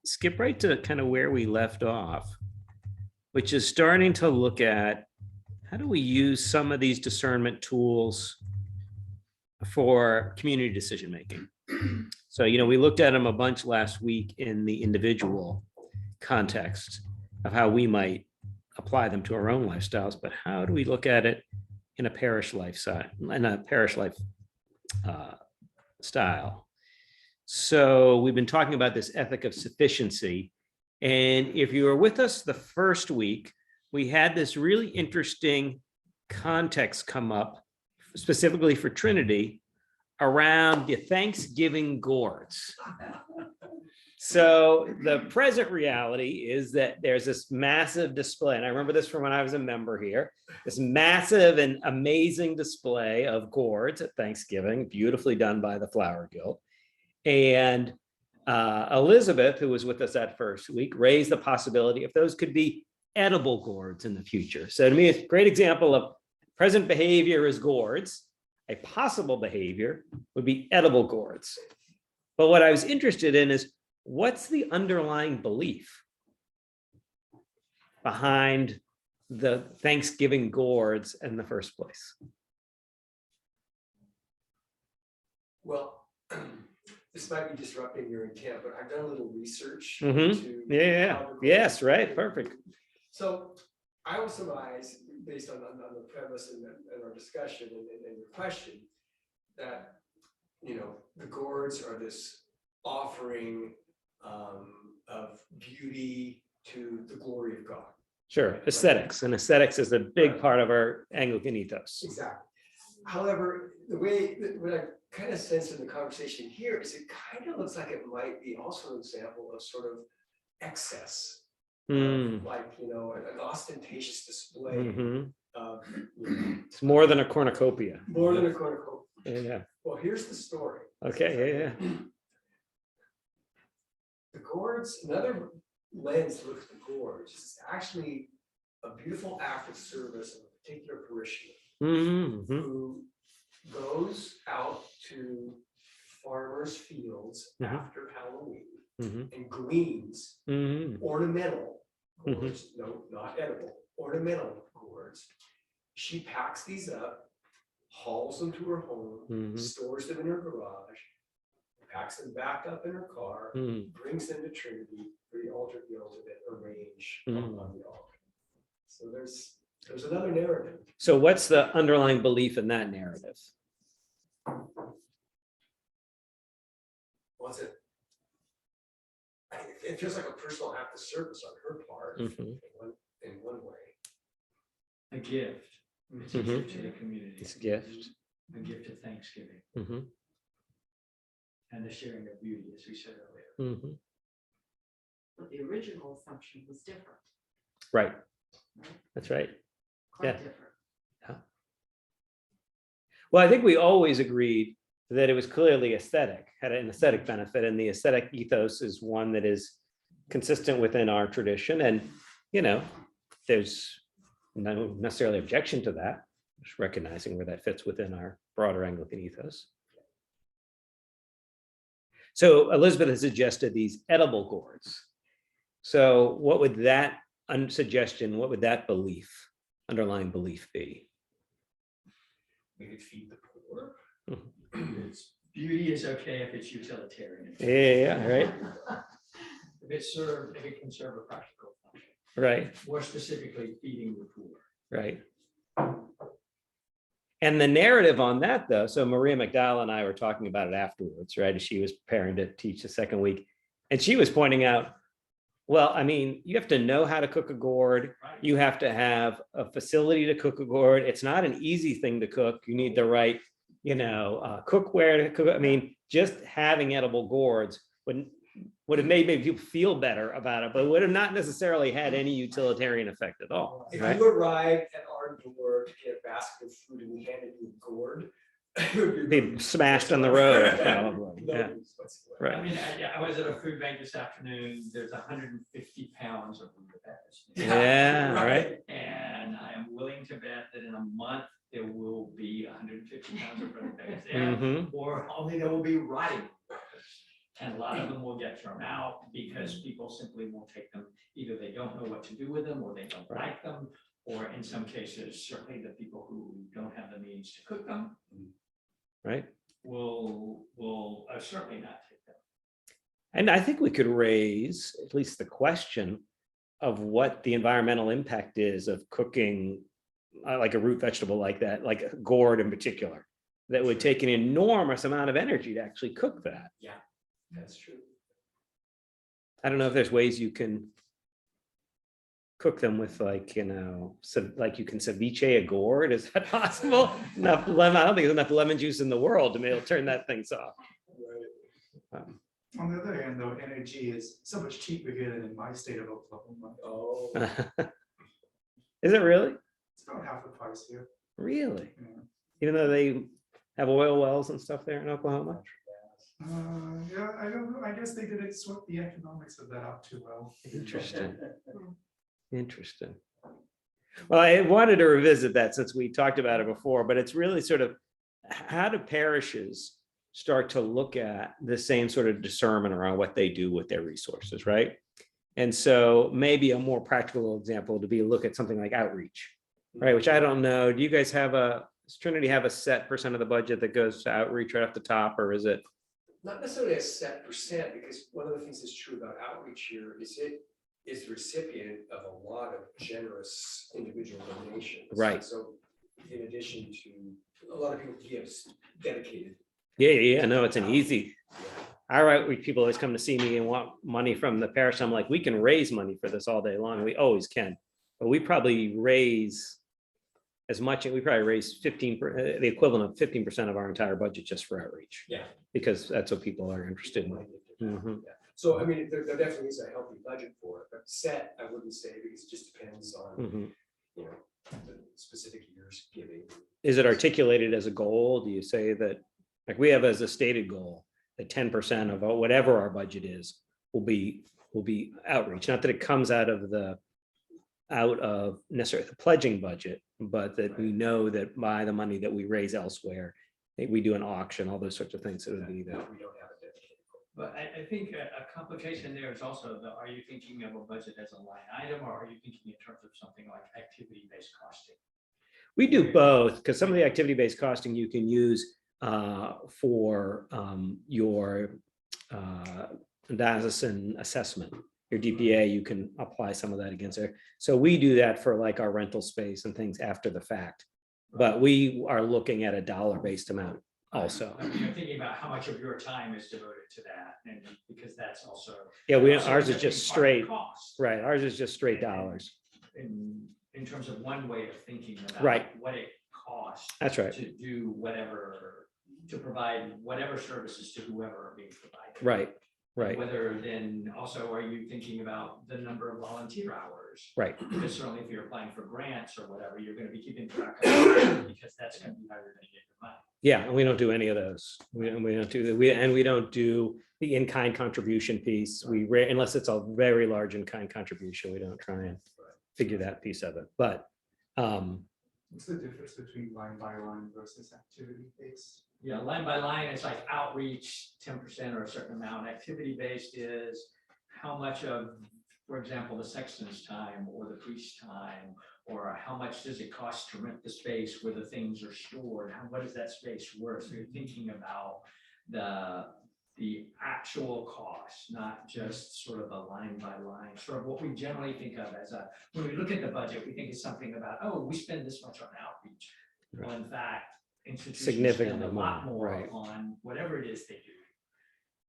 skip right to kind of where we left off, which is starting to look at how do we use some of these discernment tools for community decision making. So, we looked at them a bunch last week in the individual context of how we might apply them to our own lifestyles, but how do we look at it in a parish lifestyle, style? So we've been talking about this ethic of sufficiency. And if you were with us the first week, we had this really interesting context come up specifically for Trinity around the Thanksgiving gourds. So the present reality is that there's this massive display, and I remember this from when I was a member here, this massive and amazing display of gourds at Thanksgiving, beautifully done by the Flower Guild. And Elizabeth, who was with us that first week, raised the possibility if those could be edible gourds in the future. So to me, it's a great example of present behavior is gourds. A possible behavior would be edible gourds. But what I was interested in is what's the underlying belief behind the Thanksgiving gourds in the first place? Well, this might be disrupting your intent, but I've done a little research. Yes, right, perfect. So I will surmise, based on the premise and our discussion and your question, that the gourds are this offering of beauty to the glory of God. Sure, aesthetics, and aesthetics is a big part of our Anglican ethos. Exactly. However, what I kind of sense in the conversation here is it kind of looks like it might be also an example of sort of excess. Like an ostentatious display of it's more than a cornucopia. More than a cornucopia. Yeah. Well, here's the story. Okay. Yeah. The gourds, another lens to look at the gourds is actually a beautiful act of service of a particular parishioner who goes out to farmers' fields after Halloween and gleans ornamental gourds, no, not edible, ornamental gourds. She packs these up, hauls them to her home, stores them in her garage, packs them back up in her car, brings them to Trinity for the altar guild to then arrange on the altar. So there's another narrative. So what's the underlying belief in that narrative? What's it? It feels like a personal act of service on her part in one way. A gift. It's a gift to the community. It's a gift. A gift of Thanksgiving. And the sharing of beauty, as we said earlier. But the original assumption was different. Right. That's right. Quite different. Yeah. Well, I think we always agreed that it was clearly aesthetic, had an aesthetic benefit, and the aesthetic ethos is one that is consistent within our tradition. And, there's no necessarily objection to that, just recognizing where that fits within our broader Anglican ethos. So Elizabeth has suggested these edible gourds. So what would that suggestion, what would that belief, underlying belief be? We could feed the poor. Beauty is okay if it's utilitarian. Yeah, right. If it can serve a practical function. Right. More specifically, feeding the poor. Right. And the narrative on that, though, so Maria McDowell and I were talking about it afterwards, right? As she was preparing to teach the second week. And she was pointing out, well, you have to know how to cook a gourd. You have to have a facility to cook a gourd. It's not an easy thing to cook. You need the right, cookware to cook. Just having edible gourds would have made people feel better about it, but would have not necessarily had any utilitarian effect at all. If you arrived at our door to get a basket of food and we handed you a gourd, be smashed on the road, probably. Yeah. Right. I was at a food bank this afternoon. There's 150 pounds of rutabagas. Yeah, right. And I am willing to bet that in a month there will be 150 pounds of rutabagas there, or only there will be rotting. And a lot of them will get thrown out because people simply won't take them. Either they don't know what to do with them, or they don't like them, or in some cases, certainly the people who don't have the means to cook them right? will certainly not take them. And I think we could raise at least the question of what the environmental impact is of cooking like a root vegetable like that, like a gourd in particular, that would take an enormous amount of energy to actually cook that. Yeah. That's true. I don't know if there's ways you can cook them with, like, you know, like you can ceviche a gourd. Is that possible? Enough lemon. I don't think there's enough lemon juice in the world to be able to turn that thing soft. On the other hand, though, energy is so much cheaper here than in my state of Oklahoma. Oh, Is it really? It's about half the price here. Really? Yeah. Even though they have oil wells and stuff there in Oklahoma? Yeah, I don't know. I guess they didn't sort the economics of that out too well. Interesting. Interesting. Well, I wanted to revisit that since we talked about it before, but it's really sort of how do parishes start to look at the same sort of discernment around what they do with their resources, right? And so maybe a more practical example to be look at something like outreach, right? Which I don't know. Do you guys have does Trinity have a set percent of the budget that goes to outreach right off the top, or is it? not necessarily a set percent, because one of the things that's true about outreach here is it is the recipient of a lot of generous individual donations. Right. So in addition to a lot of people give dedicated. Yeah, no, it's an easy. Yeah. All right, people always come to see me and want money from the parish. I'm like, we can raise money for this all day long, and we always can. But we probably raise as much, we probably raise the equivalent of 15% of our entire budget just for outreach. Yeah. Because that's what people are interested in. Mhm. Yeah. So I mean, there definitely is a healthy budget for it, but set, I wouldn't say, because it just depends on, Mhm. you know, the specific year's giving. Is it articulated as a goal? Do you say that, like we have as a stated goal, that 10% of whatever our budget is will be outreach? Not that it comes out of necessarily the pledging budget, but that we know that by the money that we raise elsewhere, we do an auction, all those sorts of things. So it would be that. We don't have a dedicated goal. But I think a complication there is also are you thinking of a budget as a line item, or are you thinking in terms of something like activity-based costing? We do both, because some of the activity-based costing you can use for your diocesan assessment, your DPA, you can apply some of that against there. So we do that for like our rental space and things after the fact. But we are looking at a dollar-based amount also. I mean, you're thinking about how much of your time is devoted to that, and because that's also. Yeah, also ours a is big just part of the straight, cost. right? Ours is just straight dollars. In terms of one way of thinking about Right. what it costs That's right. to do whatever, to provide whatever services to whoever are being provided. Right, right, Whether then also are you thinking about the number of volunteer hours? right. Because certainly if you're applying for grants or whatever, you're going to be keeping track of that, because that's going to be how you're going to get your money. Yeah, and we don't do any of those. We don't do we don't do the in-kind contribution piece. Unless it's a very large in-kind contribution, we don't try and figure that piece of it. But What's the difference between line by line versus activity based? Yeah, line by line, it's like outreach, 10% or a certain amount. Activity-based is how much of, for example, the sexton's time or the priest's time, or how much does it cost to rent the space where the things are stored? What is that space worth? So you're thinking about the actual cost, not just sort of a line by line, sort of what we generally think of as when we look at the budget, we think it's something about, oh, we spend this much on outreach. Well, in fact, institutions spend Significantly a lot more, more right. on whatever it is they do.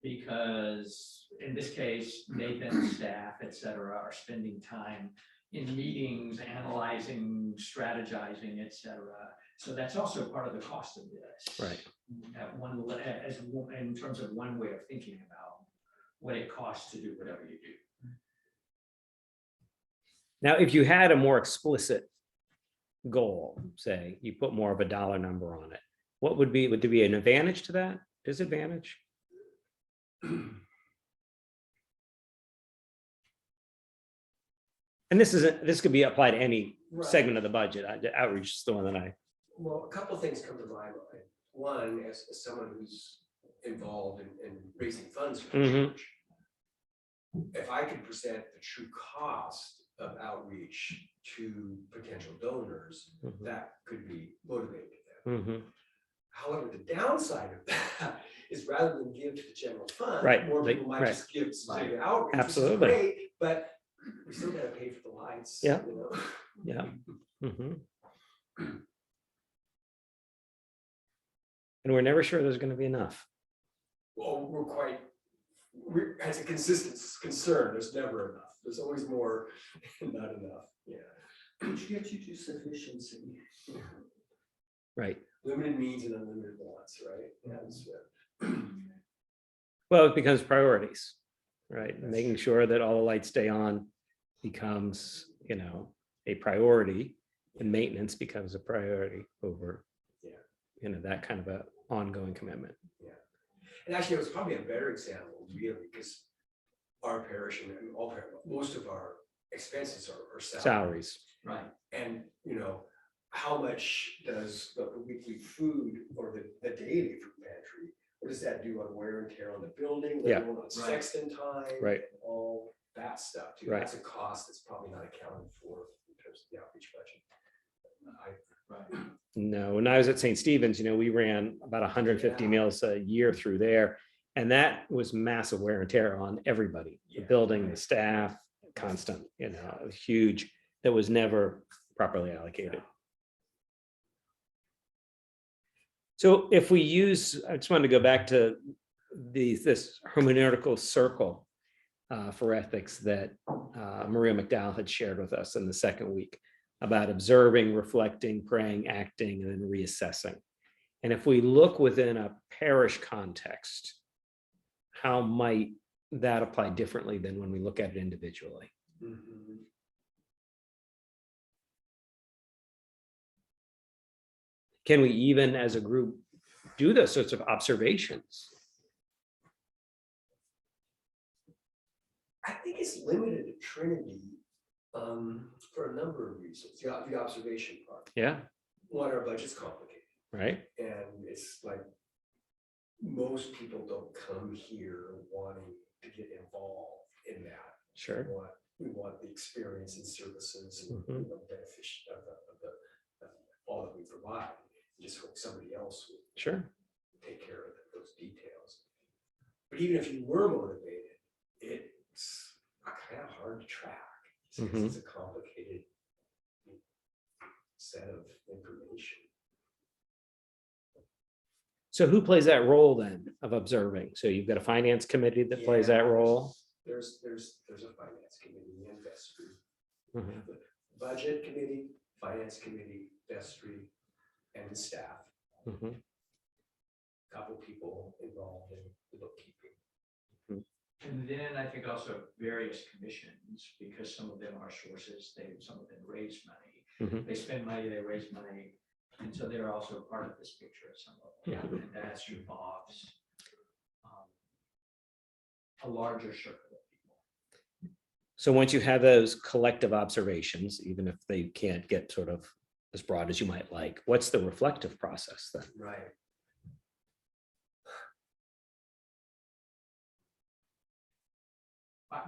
Because in this case, Nathan's staff, et cetera, are spending time in meetings, analyzing, strategizing, et cetera. So that's also part of the cost of this. right. In terms of one way of thinking about what it costs to do whatever you do. Now, if you had a more explicit goal, say you put more of a dollar number on it, would there be an advantage to that? Disadvantage? And this could be applied to any Right. segment of the budget. Outreach is the one that Well, a couple of things come to my mind. One, as someone who's involved in raising funds for the Mhm. church. If I could present the true cost of outreach to potential donors, Mhm. that could be motivating to them. Mhm. However, the downside of that is rather than give to the general fund, Right, more they- people might right. just give to Right. the outreach, Absolutely. which is great, but we still gotta pay for the lights. Yeah. You know? Yeah. Mhm. And we're never sure there's going to be enough. Well, as a consistent concern, there's never enough. There's always more, not enough, yeah. Which gets you to sufficiency. Right. Limited means and unlimited wants, right? Yes, yeah. Well, it becomes priorities, right? That's Making true. sure that all the lights stay on becomes, a priority, and maintenance becomes a priority over, Yeah. that kind of a ongoing commitment. And actually, it was probably a better example, really, because our parish and most of our expenses are salaries. Salaries. Right. And, how much does the weekly food or the daily food pantry, what does that do on wear and tear on the building, let Yeah. alone on sexton time? Right. And all that stuff too. Right. That's a cost that's probably not accounted for in terms of the outreach budget. Right. No, when I was at St. Stephen's, we ran about 150 Yeah. meals a year through there. And that was massive wear and tear on everybody, the Yeah, building, the right. staff, constant, it was huge. That was never properly allocated. So if we use, I just wanted to go back to this hermeneutical circle for ethics that Maria McDowell had shared with us in the second week about observing, reflecting, praying, acting, and then reassessing. And if we look within a parish context, how might that apply differently than when we look at it individually? Mhm. Can we even as a group do those sorts of observations? I think it's limited to Trinity for a number of reasons. The observation part. Yeah, One, our budget's complicated, right. and it's like most people don't come here wanting to get involved in that. Sure. We want the experience and services and Mhm. benefit of all that we provide. Just hope somebody else will Sure. take care of those details. But even if you were motivated, it's kind of hard to track. Mhm. It's a complicated set of information. So who plays that role then of observing? So you've got a finance committee that plays that Yeah, role. There's a finance committee and vestry. Mhm. The budget committee, finance committee, vestry, and the staff. Mhm. Couple people involved in the bookkeeping. And then I think also various commissions, because some of them are sources, some of them raise money. Mhm. They spend money, they raise money, and so they're also part of this picture at some level. Mhm. And that involves a larger circle of people. So once you have those collective observations, even if they can't get sort of as broad as you might like, what's the reflective process then? Right.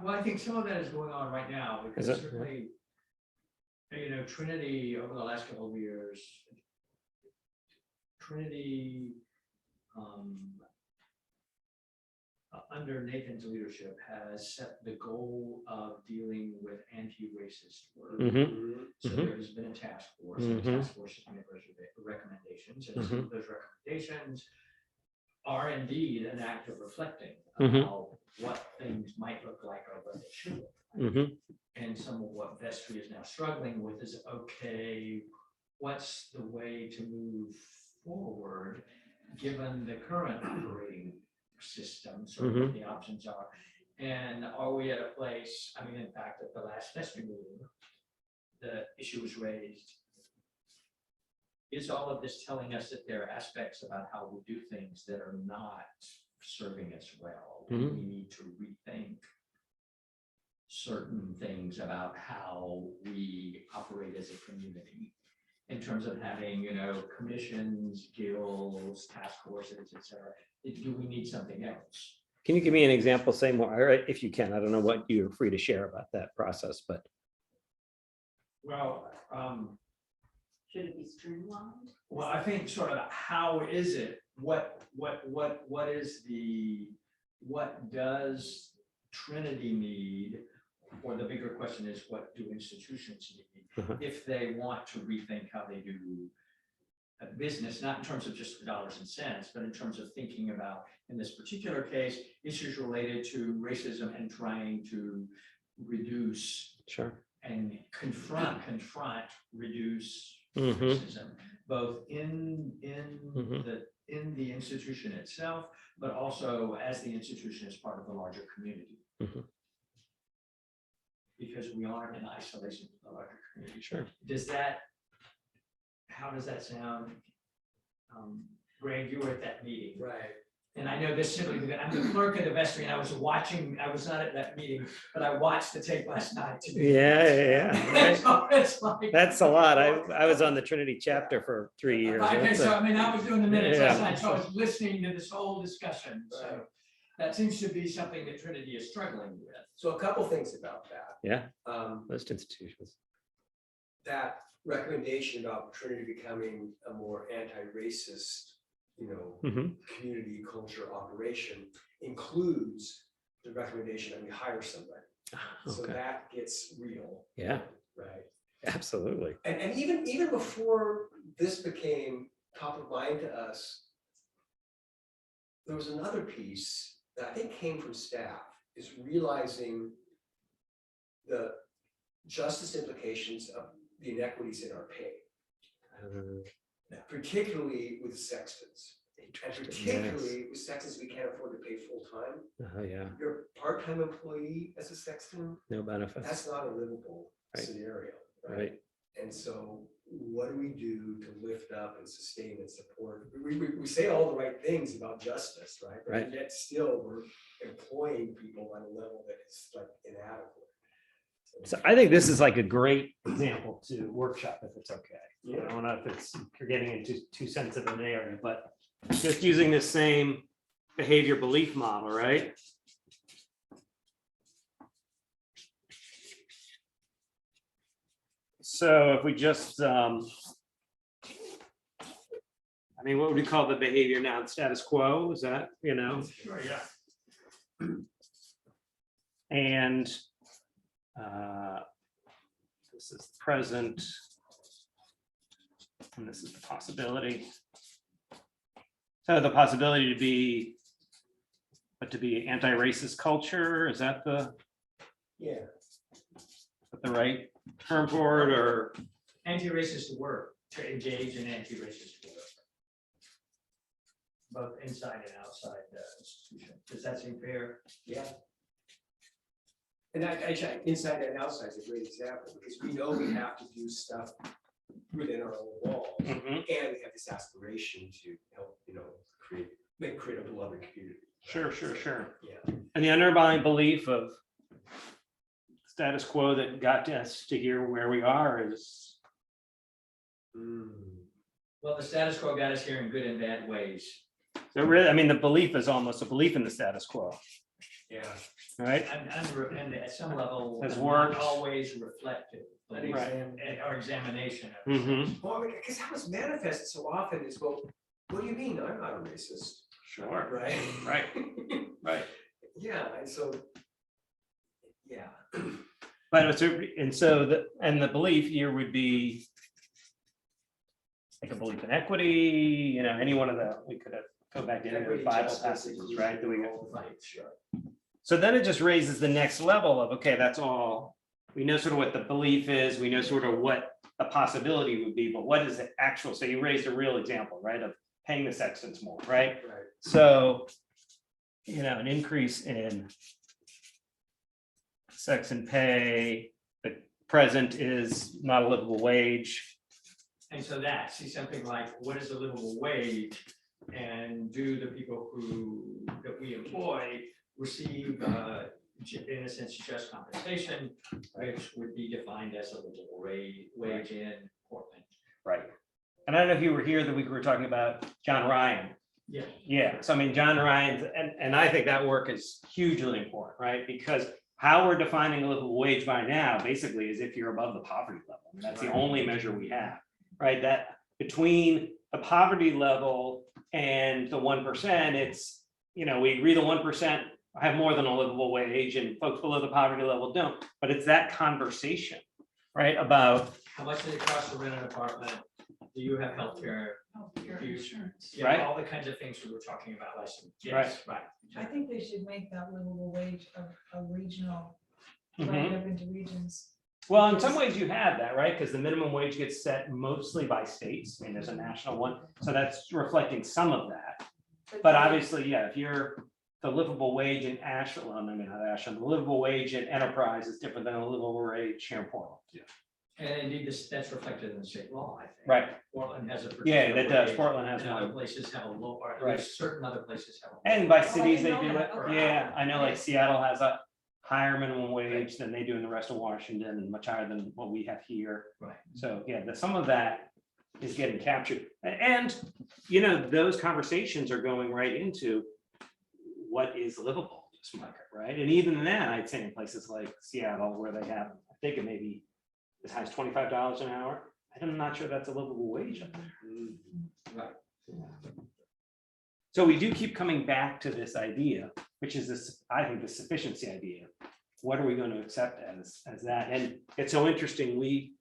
Well, I think some of that is going on right now, because Is it? certainly, Trinity over the last couple of years, Trinity, under Nathan's leadership, has set the goal of dealing with anti-racist work. Mhm. So Mhm. there has been a task force, and the Mhm. task force has made recommendations, and some Mhm. of those recommendations are indeed an act of reflecting Mhm. about what things might look like or what they should look like. Mhm. And some of what vestry is now struggling with is, okay, what's the way to move forward, given the current operating system, sort of what the options are? And are we at a place, in fact, at the last vestry meeting, the issue was raised. Is all of this telling us that there are aspects about how we do things that are not serving us well? Mhm. We need to rethink certain things about how we operate as a community. in terms of having, commissions, guilds, task forces, et cetera? Do we need something else? Can you give me an example, say more, or if you can, I don't know what you're free to share about that process, but Well, Should it be streamlined? I think sort of how is it? What does Trinity need? Or the bigger question is, what do institutions need if they want to rethink how they do business, not in terms of just dollars and cents, but in terms of thinking about, in this particular case, issues related to racism and trying to reduce sure. and confront, reduce Mhm. racism, both in Mhm. the institution itself, but also as the institution is part of the larger community. Mhm. Because we aren't in isolation with the larger community. Sure. How does that sound? Greg, you were at that meeting. Right. And I know this simply because I'm the clerk of the vestry and I was not at that meeting, but I watched the tape last night. Yeah. So it's like- That's a lot. I was on the Trinity chapter for 3 years. Okay, That's so a- I mean, I was doing the minutes last Yeah. night, so I was listening to this whole discussion, so Right. that seems to be something that Trinity is struggling with. So a couple things about that. Yeah, Um, most institutions. that recommendation about Trinity becoming a more anti-racist, Mhm. community culture operation includes the recommendation that we hire somebody. So Okay, that gets real. Yeah. Right. absolutely. And even before this became top of mind to us, there was another piece that I think came from staff, is realizing the justice implications of the inequities in our pay, particularly with sextons. And particularly with sextons we can't afford to pay full-time. Oh, yeah, You're a part-time employee as a sexton, no benefits, that's not a livable Right. scenario, right? right? And so what do we do to lift up and sustain and support? We say all the right things about justice, right? But Right. yet still we're employing people on a level that is like inadequate. So I think this is like a great example to workshop if it's okay. I Yeah. don't know if you're getting into too sensitive an area, but just using the same behavior belief model, right? So if we just, I mean, what would we call the behavior now? Status quo, is that, Sure, yeah. And this is the present. And this is the possibility. So the possibility to be, but to be anti-racist culture, is that the right term for it, or? Anti-racist work, to engage in anti-racist work. Both inside and outside the institution. Does that seem fair? Yeah. And actually, inside and outside is a great example, because we know we have to do stuff within our own walls. Mhm. And we have this aspiration to help, create a beloved community. Sure. Yeah. And the underlying belief of status quo that got us to here where we are is, Well, the status quo got us here in good and bad ways. so really, I mean, the belief is almost a belief in the status quo, Yeah. right? And at some level, Has not worked. always reflective. but Right. Or examination of. Mhm. Well, because how it's manifested so often is, well, what do you mean? I'm not a racist. Sure. Right? Right. Yeah, and so, yeah. But it's, and so the belief here would be like a belief in equity, any one of the, we could have go back into the Equity, Bible justice, passages, right? that we got. Right, sure. So then it just raises the next level of, okay, that's all, we know sort of what the belief is, we know sort of what the possibility would be, but what is the actual, so you raised a real example, right, of paying the sextons more, right? Right. So, an increase in sexton pay, the present is not a livable wage. And so see something like, what is the livable wage? And do the people that we employ receive, in a sense, just compensation, which would be defined as a livable wage in Portland. Right. And I don't know if you were here the week we were talking about John Ryan. Yeah. Yeah, so I mean, John Ryan's, and I think that work is hugely important, right? Because how we're defining a livable wage by now, basically, is if you're above the poverty level. And that's the only measure we have, right? That between the poverty level and the 1%, it's, we agree the 1% have more than a livable wage and folks below the poverty level don't. But it's that conversation, right? About, How much does it cost to rent an apartment? Do you have healthcare? Healthcare You- insurance. Yeah, Right. all the kinds of things we were talking about last week. Yes, right. I think they should make that livable wage a regional, Mhm. right up into regions. Well, in some ways you have that, right? Because the minimum wage gets set mostly by states. I mean, there's a national one. So that's reflecting some of that. But obviously, yeah, if you're the livable wage in Ashland, well, maybe not Ashland, the livable wage in Enterprise is different than a livable wage here in Portland. And indeed, that's reflected in the state law, I think. Right. Portland has a. Yeah, particular that does. wage, Portland has and other one. places have a low, or at Right. least certain other places have. a low. And by I cities, they didn't do know it. that. Yeah, I know like Seattle has a higher minimum wage than they do in the rest of Washington and much higher than what we have here. Right. So, yeah, some of that is getting captured. And, those conversations are going right into what is livable in this market, right? And even then, I'd say in places like Seattle, where they have, I think it may be as high as $25 an hour. I'm not sure that's a livable wage up there. Right. So we do keep coming back to this idea, which is this, I think, the sufficiency idea. What are we going to accept as that? And it's so interesting. We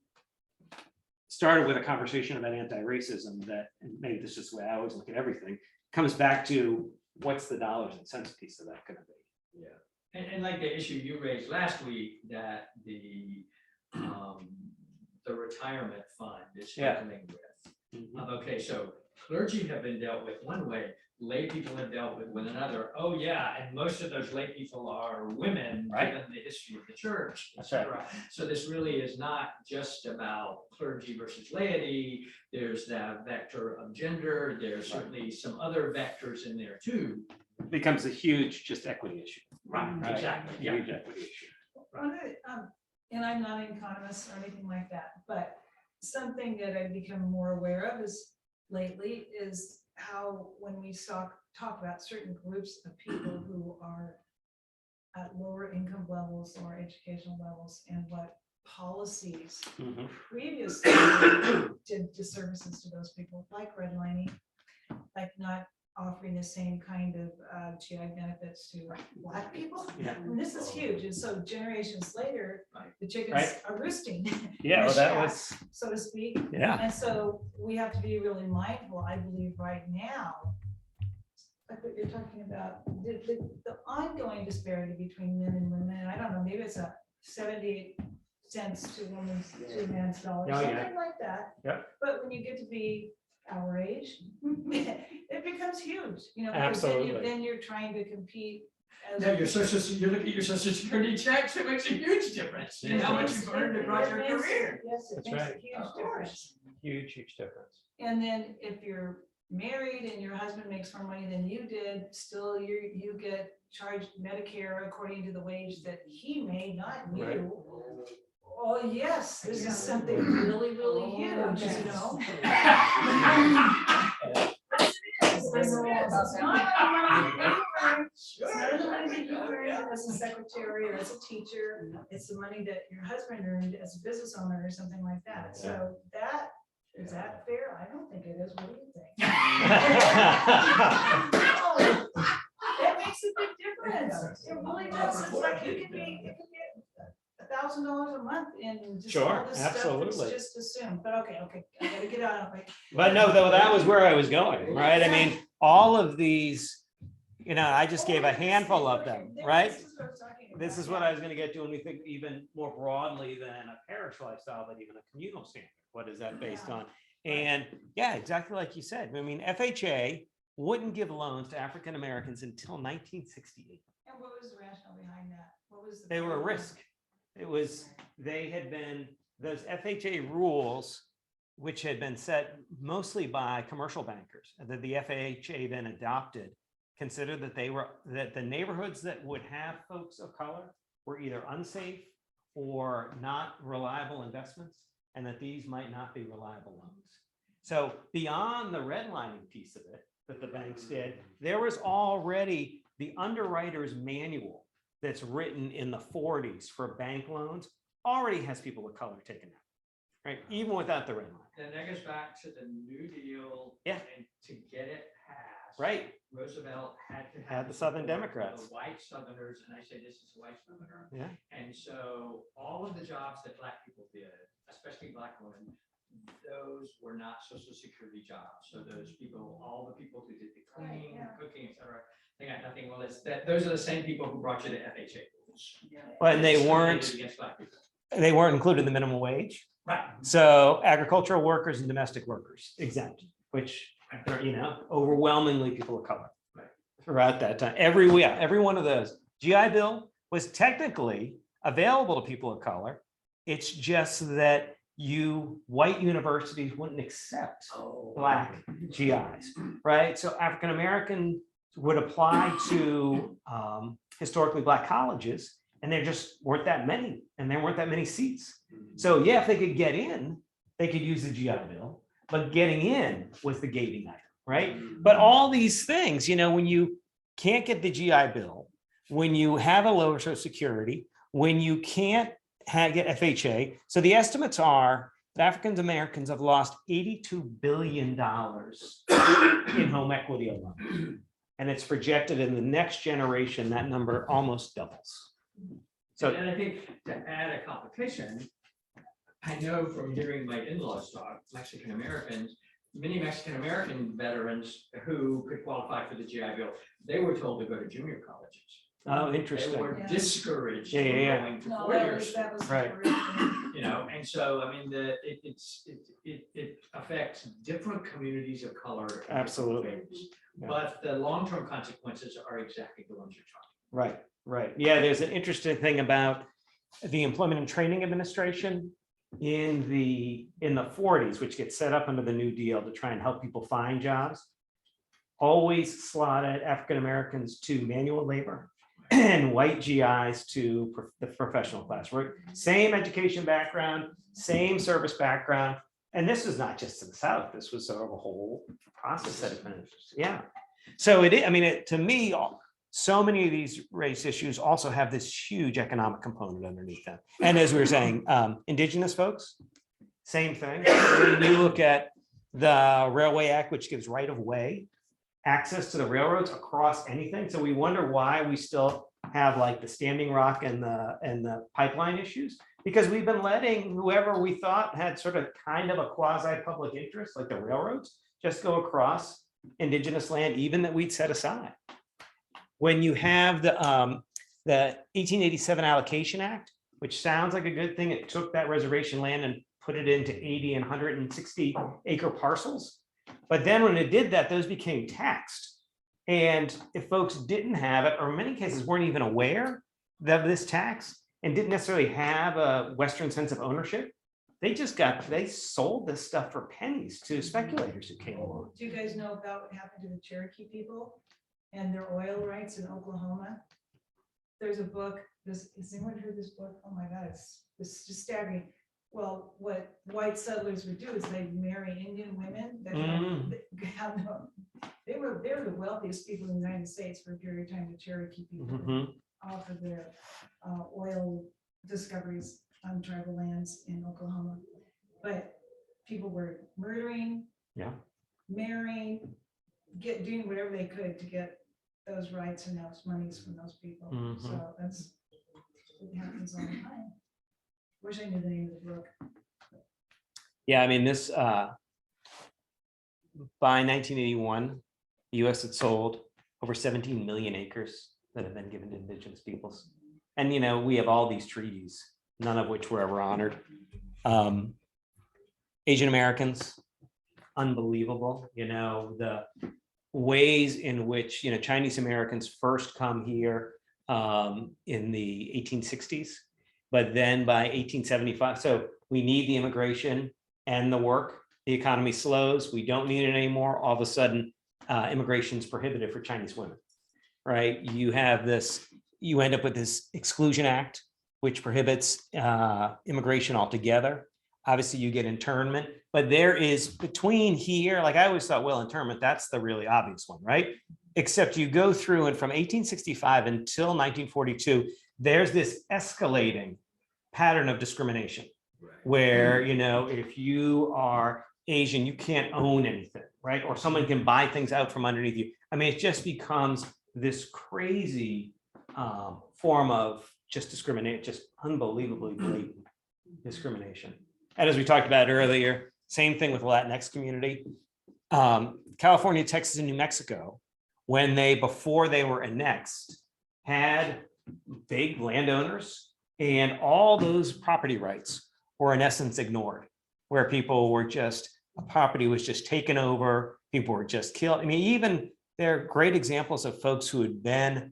started with a conversation about anti-racism that, and maybe this is the way I always look at everything, comes back to what's the dollars and cents piece of that going to be? Yeah. And like the issue you raised last week, that the retirement fund is struggling with. Mhm. Okay, so clergy have been dealt with one way, lay people have dealt with another. Oh, yeah, and most of those lay people are women, Right. given the history of the church, et That's right. cetera. So this really is not just about clergy versus laity. There's that vector of gender. There's certainly some other vectors in there too. It becomes a huge just equity issue. Right, exactly, yeah. Huge equity issue. And I'm not an economist or anything like that, but something that I've become more aware of is lately is how when we talk about certain groups of people who are at lower income levels or educational levels and what policies Mhm. previously did disservices to those people, like redlining, like not offering the same kind of GI benefits to Black people. Yeah. I mean, this is huge, and so generations later, the chickens Right. are roosting, Yeah, well, that was, so to speak. yeah. And so we have to be really mindful, I believe, right now, like what you're talking about, the ongoing disparity between men and women, and I don't know, maybe it's a 78 cents to woman's, to man's dollar, Oh, yeah. something like that. Yeah. But when you get to be our age, it becomes huge, because then Absolutely. then you're trying to compete. as Now, a- you look at your social security checks, it makes a huge difference in how much you've earned across your career. Yes, it That's makes a right. huge Of difference. Huge, huge difference. And then if you're married and your husband makes more money than you did, still you get charged Medicare according to the wage that he made, not Right. you. Oh, yes, this is something really, really huge, It's not the money that you earned as a secretary or as a teacher, it's the money that your husband earned as a business owner or something like that. So is that fair? I don't think it is. What do you think? That makes a big difference. It really does. It's like you can get $1,000 a month in just Sure, all this stuff that's absolutely. just assumed. But okay, I gotta get out of it. But no, though, that was where I was going, right? I mean, all of these, I just gave a handful of them, right? This is what I was talking about. This is what I was gonna get to when we think even more broadly than a parish lifestyle, but even a communal standard. What is that based on? And yeah, exactly like you said. I mean, FHA wouldn't give loans to African Americans until 1968. And what was the rationale behind that? What was the? They were a risk. It was, they had been, those FHA rules, which had been set mostly by commercial bankers, and that the FHA then adopted, considered that the neighborhoods that would have folks of color were either unsafe or not reliable investments. and that these might not be reliable loans. So beyond the redlining piece of it that the banks did, there was already the underwriter's manual that's written in the 40s for bank loans already has people of color taken out, right? Even without the red line. Then that goes back to the New Deal. Yeah. And to get it passed. Right. Roosevelt had to Had have the Southern support of Democrats. the white Southerners, and I say this is a white Southerner. Yeah. And so all of the jobs that Black people did, especially Black women, those were not Social Security jobs. So those people, all the people who did the cleaning, yeah. cooking, et cetera, they got nothing. Well, it's that, those are the same people who brought you the FHA rules. But they Discriminated weren't, against Black people. they weren't included in the minimum wage. Right. So agricultural workers and domestic workers exempt, which are, you know, overwhelmingly people of color. Right. Throughout that time, every one of those. GI Bill was technically available to people of color. It's just that white universities wouldn't accept Black GIs, right? So African American would apply to historically Black colleges, and there just weren't that many, and there weren't that many seats. So yeah, if they could get in, they could use the GI Bill, but getting in was the gating item, right? But all these things, you know, when you can't get the GI Bill, when you have a lower Social Security, when you can't get FHA, so the estimates are that African Americans have lost $82 billion in home equity alone. And it's projected in the next generation, that number almost doubles. So, And I think to add a complication, I know from hearing my in-laws talk, Mexican Americans, many Mexican American veterans who could qualify for the GI Bill, they were told to go to junior colleges. oh, They interesting. were Yeah. discouraged Yeah, from yeah, yeah. going to No, four-year that was. Right. you know, and so, I mean, it affects different communities of color. in different Absolutely. ways. Yeah. But the long-term consequences are exactly the ones you're talking Right, right. Yeah, there's an interesting thing about the Employment and Training Administration in the 40s, which gets set up under the New Deal to try and help people find jobs. Always slotted African Americans to manual labor and white GIs to the professional class. Right? Same education background, same service background. And this was not just to the South, this was sort of a whole process that had been, yeah. So to me, so many of these race issues also have this huge economic component underneath them. And as we were saying, indigenous folks, same thing. When you look at the Railway Act, which gives right of way access to the railroads across anything. So we wonder why we still have like the Standing Rock and the pipeline issues, because we've been letting whoever we thought had sort of kind of a quasi public interest, like the railroads, just go across indigenous land, even that we'd set aside. When you have the 1887 Allocation Act, which sounds like a good thing, it took that reservation land and put it into 80 and 160 acre parcels. But then when it did that, those became taxed. And if folks didn't have it, or in many cases weren't even aware of this tax and didn't necessarily have a Western sense of ownership, they sold this stuff for pennies to speculators who came along. Do you guys know about what happened to the Cherokee people and their oil rights in Oklahoma? There's a book, has anyone heard this book? Oh my God, it's just staggering. Well, what white settlers would do is they'd marry Indian women that they were the wealthiest people in the United States for a period of time. The Cherokee people offered their oil discoveries on tribal lands in Oklahoma. But people were murdering, marrying, doing whatever they could to get those rights and those monies from those people. So it happens all the time. Wish I knew the name of the book. Yeah, I mean, this by 1981, the US had sold over 17 million acres that have been given to indigenous peoples. And, you know, we have all these treaties, none of which were ever honored. Asian Americans, unbelievable, you know, the ways in which, you know, Chinese Americans first come here in the 1860s. But then by 1875, so we need the immigration and the work. The economy slows. We don't need it anymore. All of a sudden, immigration is prohibited for Chinese women, right? You end up with this Exclusion Act, which prohibits immigration altogether. Obviously, you get internment, but there is between here, like I always thought, well, internment, that's the really obvious one, right? Except you go through and from 1865 until 1942, there's this escalating pattern of discrimination where, if you are Asian, you can't own anything, right? Or someone can buy things out from underneath you. I mean, it just becomes this crazy form of just discriminate, just unbelievably blatant discrimination. And as we talked about earlier, same thing with the Latinx community. California, Texas, and New Mexico, before they were annexed, had big landowners, and all those property rights were in essence ignored, where people were just, a property was just taken over, people were just killed. I mean, even there are great examples of folks who had been,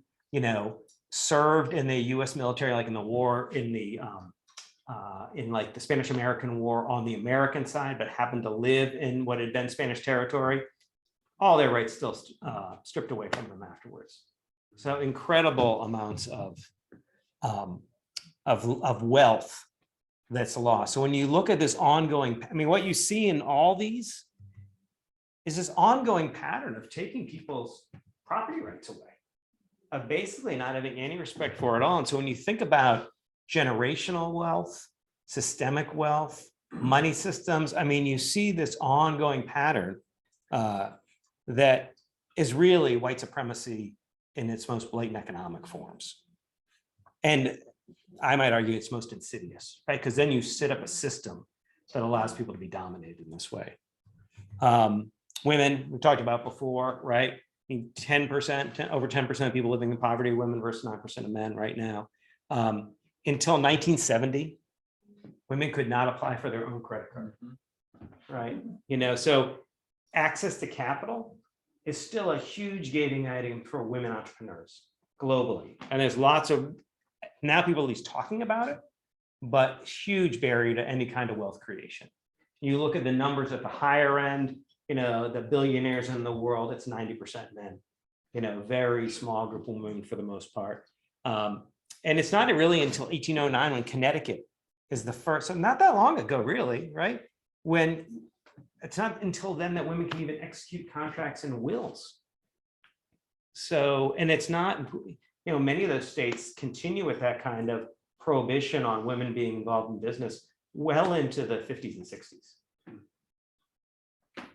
served in the US military, like in the war, in like the Spanish American War on the American side, but happened to live in what had been Spanish territory. All their rights still stripped away from them afterwards. So incredible amounts of wealth that's lost. So when you look at this ongoing, I mean, what you see in all these is this ongoing pattern of taking people's property rights away, of basically not having any respect for it all. And so when you think about generational wealth, systemic wealth, money systems, I mean, you see this ongoing pattern that is really white supremacy in its most blatant economic forms. And I might argue it's most insidious, right? Because then you set up a system that allows people to be dominated in this way. Women, we talked about before, right? 10%, over 10% of people living in poverty, women versus 9% of men right now. Until 1970, women could not apply for their own credit card, right? So access to capital is still a huge gating item for women entrepreneurs globally. And there's lots of, now people at least talking about it, but huge barrier to any kind of wealth creation. You look at the numbers at the higher end, the billionaires in the world, it's 90% men, very small group of women for the most part. And it's not really until 1809 when Connecticut is the first, so not that long ago, really, right? When it's not until then that women can even execute contracts and wills. So, and it's not, many of those states continue with that kind of prohibition on women being involved in business well into the 50s and 60s.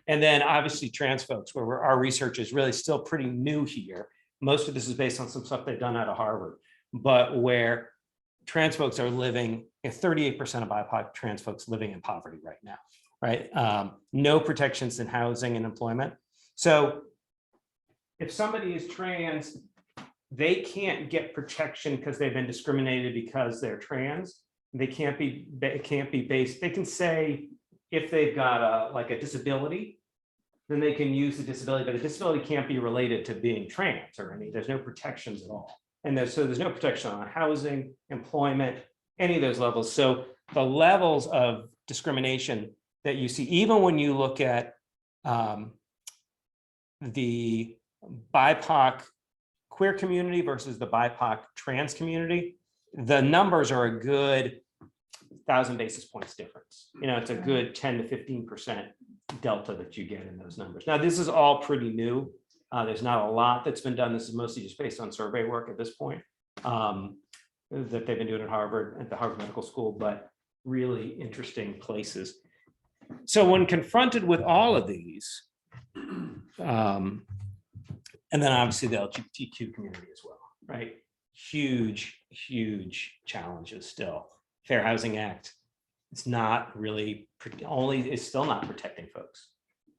And then obviously trans folks, where our research is really still pretty new here. Most of this is based on some stuff they've done out of Harvard, but where trans folks are living, 38% of BIPOC trans folks living in poverty right now, right? No protections in housing and employment. So if somebody is trans, they can't get protection because they've been discriminated because they're trans. It can't be based, they can say if they've got a disability, then they can use the disability, but the disability can't be related to being trans or there's no protections at all. And so there's no protection on housing, employment, any of those levels. So the levels of discrimination that you see, even when you look at the BIPOC queer community versus the BIPOC trans community, the numbers are a good 1,000 basis points difference. It's a good 10 to 15% delta that you get in those numbers. Now, this is all pretty new. There's not a lot that's been done. This is mostly just based on survey work at this point that they've been doing at Harvard, at the Harvard Medical School, but really interesting places. So when confronted with all of these, and then obviously the LGBTQ community as well, right? Huge, huge challenges still. Fair Housing Act, it's not really, it's still not protecting folks,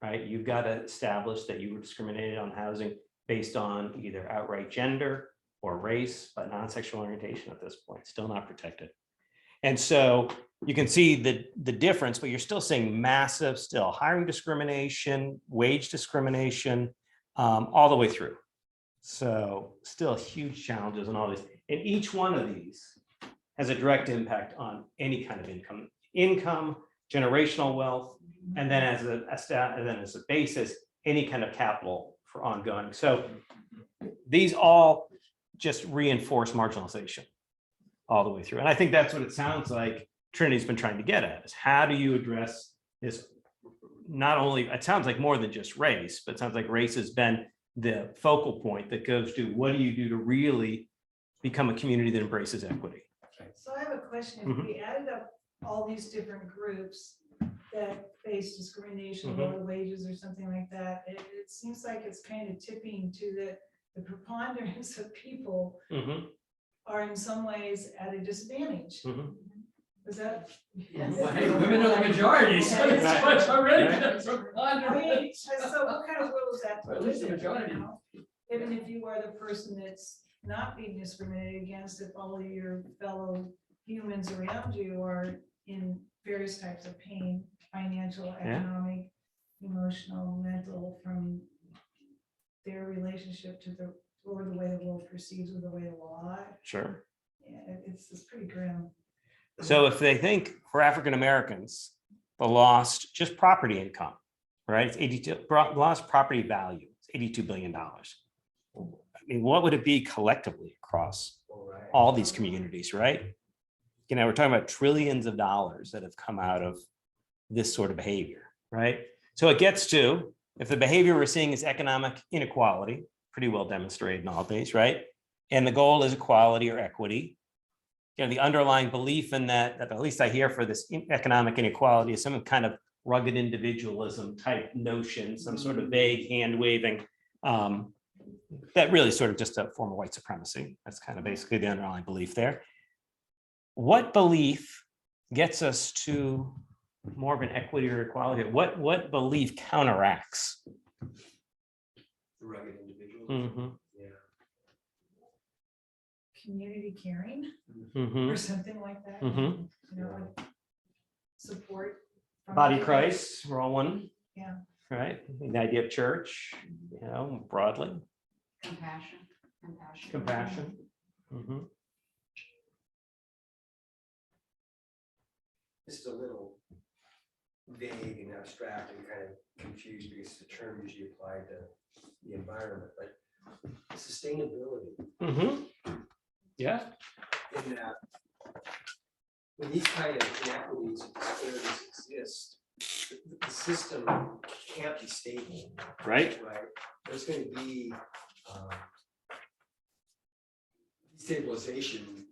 right? You've got to establish that you were discriminated on housing based on either outright gender or race, but non-sexual orientation at this point, still not protected. And so you can see the difference, but you're still seeing massive, still hiring discrimination, wage discrimination, all the way through. So still huge challenges in all these. And each one of these has a direct impact on any kind of income, generational wealth, and then as a basis, any kind of capital for ongoing. So these all just reinforce marginalization all the way through. And I think that's what it sounds like Trinity's been trying to get at is how do you address this? Not only, it sounds like more than just race, but it sounds like race has been the focal point that goes to what do you do to really become a community that embraces equity? So I have a question. If we added up all these different groups that face discrimination, lower wages or something like that, it seems like it's kind of tipping to the preponderance of people are in some ways at a disadvantage. Is that? Well, hey, women are the majority, so it's Right. much already. Right. It's a I mean, preponderance. so what kind of world is that? Well, at least the majority. Even if you are the person that's not being discriminated against, if all of your fellow humans around you are in various types of pain, financial, economic, emotional, mental, from their relationship to the, or the way the world perceives or the way the law. Sure. Yeah, it's pretty grim. So if they think for African Americans, the lost just property income, right? It's 82, lost property value, it's $82 billion. I mean, what would it be collectively across all these communities, right? You know, we're talking about trillions of dollars that have come out of this sort of behavior, right? So it gets to, if the behavior we're seeing is economic inequality, pretty well demonstrated in all these, right? And the goal is equality or equity. You know, the underlying belief in that at least I hear for this economic inequality is some kind of rugged individualism type notion, some sort of vague hand waving, that really sort of just a form of white supremacy. That's kind of basically the underlying belief there. What belief gets us to more of an equity or equality? What belief counteracts? Rugged individual. Yeah. Community caring Mhm. or something like that. Mhm. You know, like support. from Body others. Christ, we're all one. Yeah. Right. The idea of church, you know, broadly. Compassion. Mhm. Just a little vague and abstract and kind of confused because the term usually applied to the environment, but sustainability. Yeah. In that when these kind of inequities and disparities exist, the system can't be stable, Right. right? There's going to be destabilization,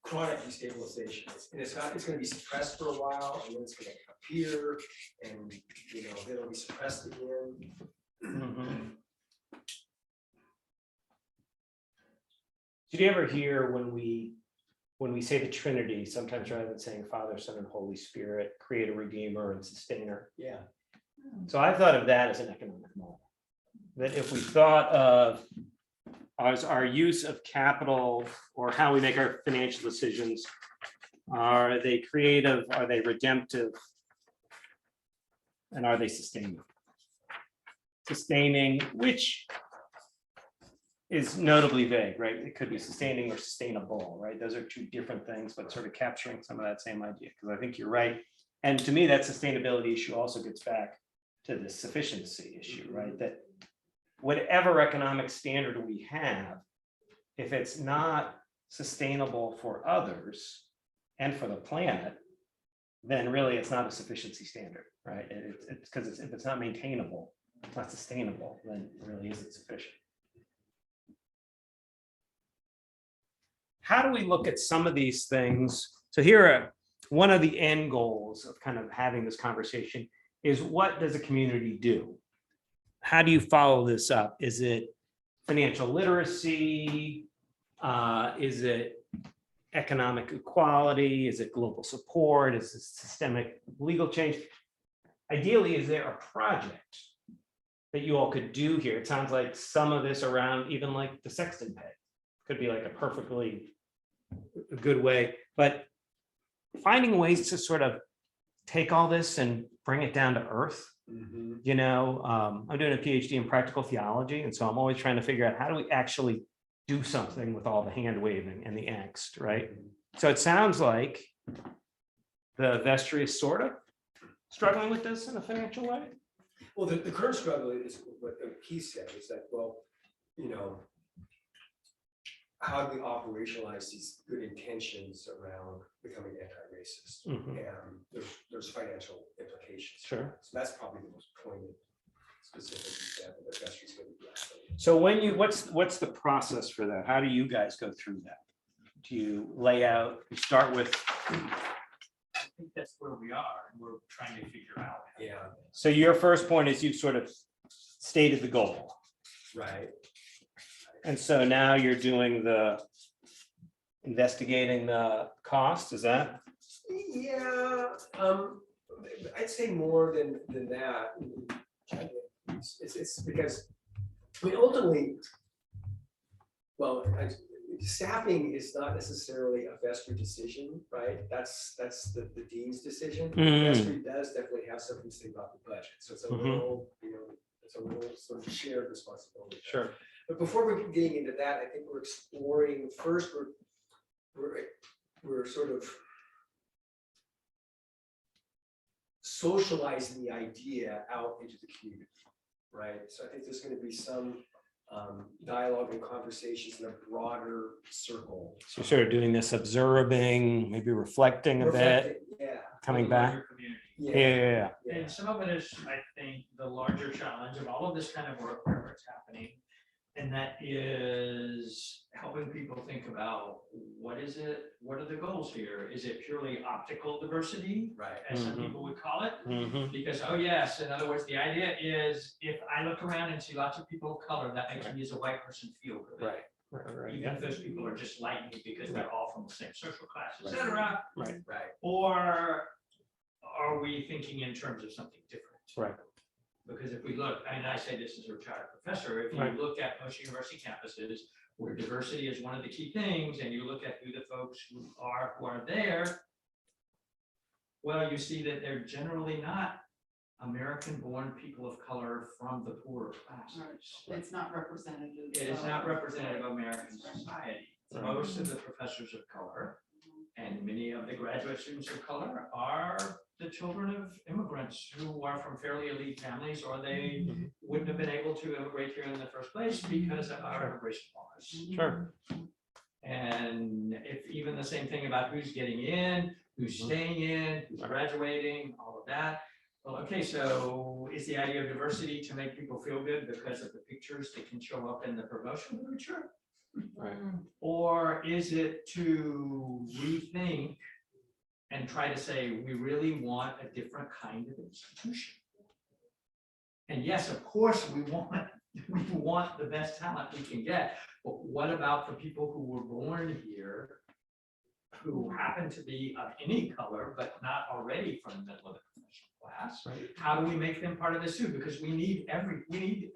chronic destabilization, and it's going to be suppressed for a while, and then it's going to appear, and you know then it'll be suppressed again. Did you ever hear when we say the Trinity, sometimes rather than saying Father, Son, and Holy Spirit, creator, redeemer, and sustainer? Yeah. So I thought of that as an economic model. That if we thought of as our use of capital or how we make our financial decisions, are they creative? Are they redemptive? And are they sustaining? Sustaining, which is notably vague, right? It could be sustaining or sustainable, right? Those are two different things, but sort of capturing some of that same idea, because I think you're right. And to me, that sustainability issue also gets back to the sufficiency issue, right? That whatever economic standard we have, if it's not sustainable for others and for the planet, then really it's not a sufficiency standard, right? It's because if it's not maintainable, it's not sustainable, then it really isn't sufficient. How do we look at some of these things? So here are one of the end goals of kind of having this conversation is what does a community do? How do you follow this up? Is it financial literacy? Is it economic equality? Is it global support? Is it systemic legal change? Ideally, is there a project that you all could do here? It sounds like some of this around even like the sexton pay could be like a perfectly good way, but finding ways to sort of take all this and bring it down to earth. You know, I'm doing a PhD in practical theology, and so I'm always trying to figure out how do we actually do something with all the hand waving and the angst, right? So it sounds like the vestry is sort of struggling with this in a financial way. Well, the current struggle is what he said is that, well, you know, how do we operationalize these good intentions around becoming anti-racist? basis. Mhm. And there's financial implications. Sure. So that's probably the most poignant, specific example that investors going to be asking. So what's the process for that? How do you guys go through that? Do you lay out, you start with, I think that's where we are, and we're trying to figure out. Yeah, so your first point is you've sort of stated the goal. right. And so now you're doing investigating the cost, is that? Yeah, I'd say more than that. It's because, I mean, ultimately, well, staffing is not necessarily a vestry decision, right? That's the dean's decision. Vestry does definitely have something to say about the budget, so it's a little, it's a little sort of shared responsibility. Sure. But before we're getting into that, I think we're exploring, first, we're sort of socializing the idea out into the community, right? So I think there's going to be some dialogue and conversations in a broader circle. So you're sort of doing this observing, maybe reflecting a bit, Reflecting, yeah, coming The back. larger community. Yeah. yeah. And some of it is, I think, the larger challenge of all of this kind of work wherever it's happening. And that is helping people think about what is it, what are the goals here? Is it purely optical diversity, Right. as some Mhm. people would call it? Mhm. Because, oh yes, in other words, the idea is if I look around and see lots of people of color, that makes me as a white person feel good. Right. Even if those people are just like me because they're all from the same social class, et cetera. Right. Or are we thinking in terms of something different? Right. Because if we look, and I say this as a retired professor, if you Right. look at most university campuses where diversity is one of the key things, and you look at who the folks who are there, well, you see that they're generally not American-born people of color from the poorer classes. It's not representative. It is not representative of American society. Right. Most of the professors of color and many of the graduate students of color are the children of immigrants who are from fairly elite families, or they wouldn't have been able to immigrate here in the first place because of our immigration laws. Sure. And if even the same thing about who's getting in, who's staying in, who's graduating, all of that. Well, okay, so is the idea of diversity to make people feel good because of the pictures that can show up in the promotion literature? Right. Or is it to rethink and try to say, we really want a different kind of institution? And yes, of course, we want the best talent we can get, but what about the people who were born here, who happen to be of any color, but not already from the middle of the professional class? Right. How do we make them part of this too? Because we need everybody in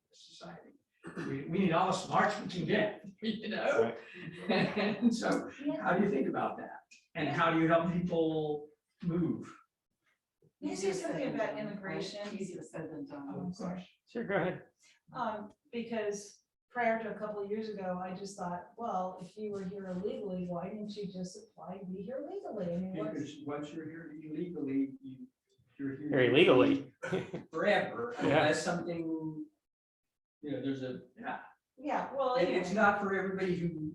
this society. We need all the smarts we can get, you know? And so how do you think about that? And how do you help people move? Can you say something about immigration? Easier said than done. Oh, I'm sorry. Sure, go ahead. Because prior to a couple of years ago, I just thought, well, if you were here illegally, why didn't you just apply to be here legally? I mean, Because once you're here illegally, you're here. Very legally. Forever, Yeah. unless something, there's a, yeah, well, and it's anyway. not for everybody who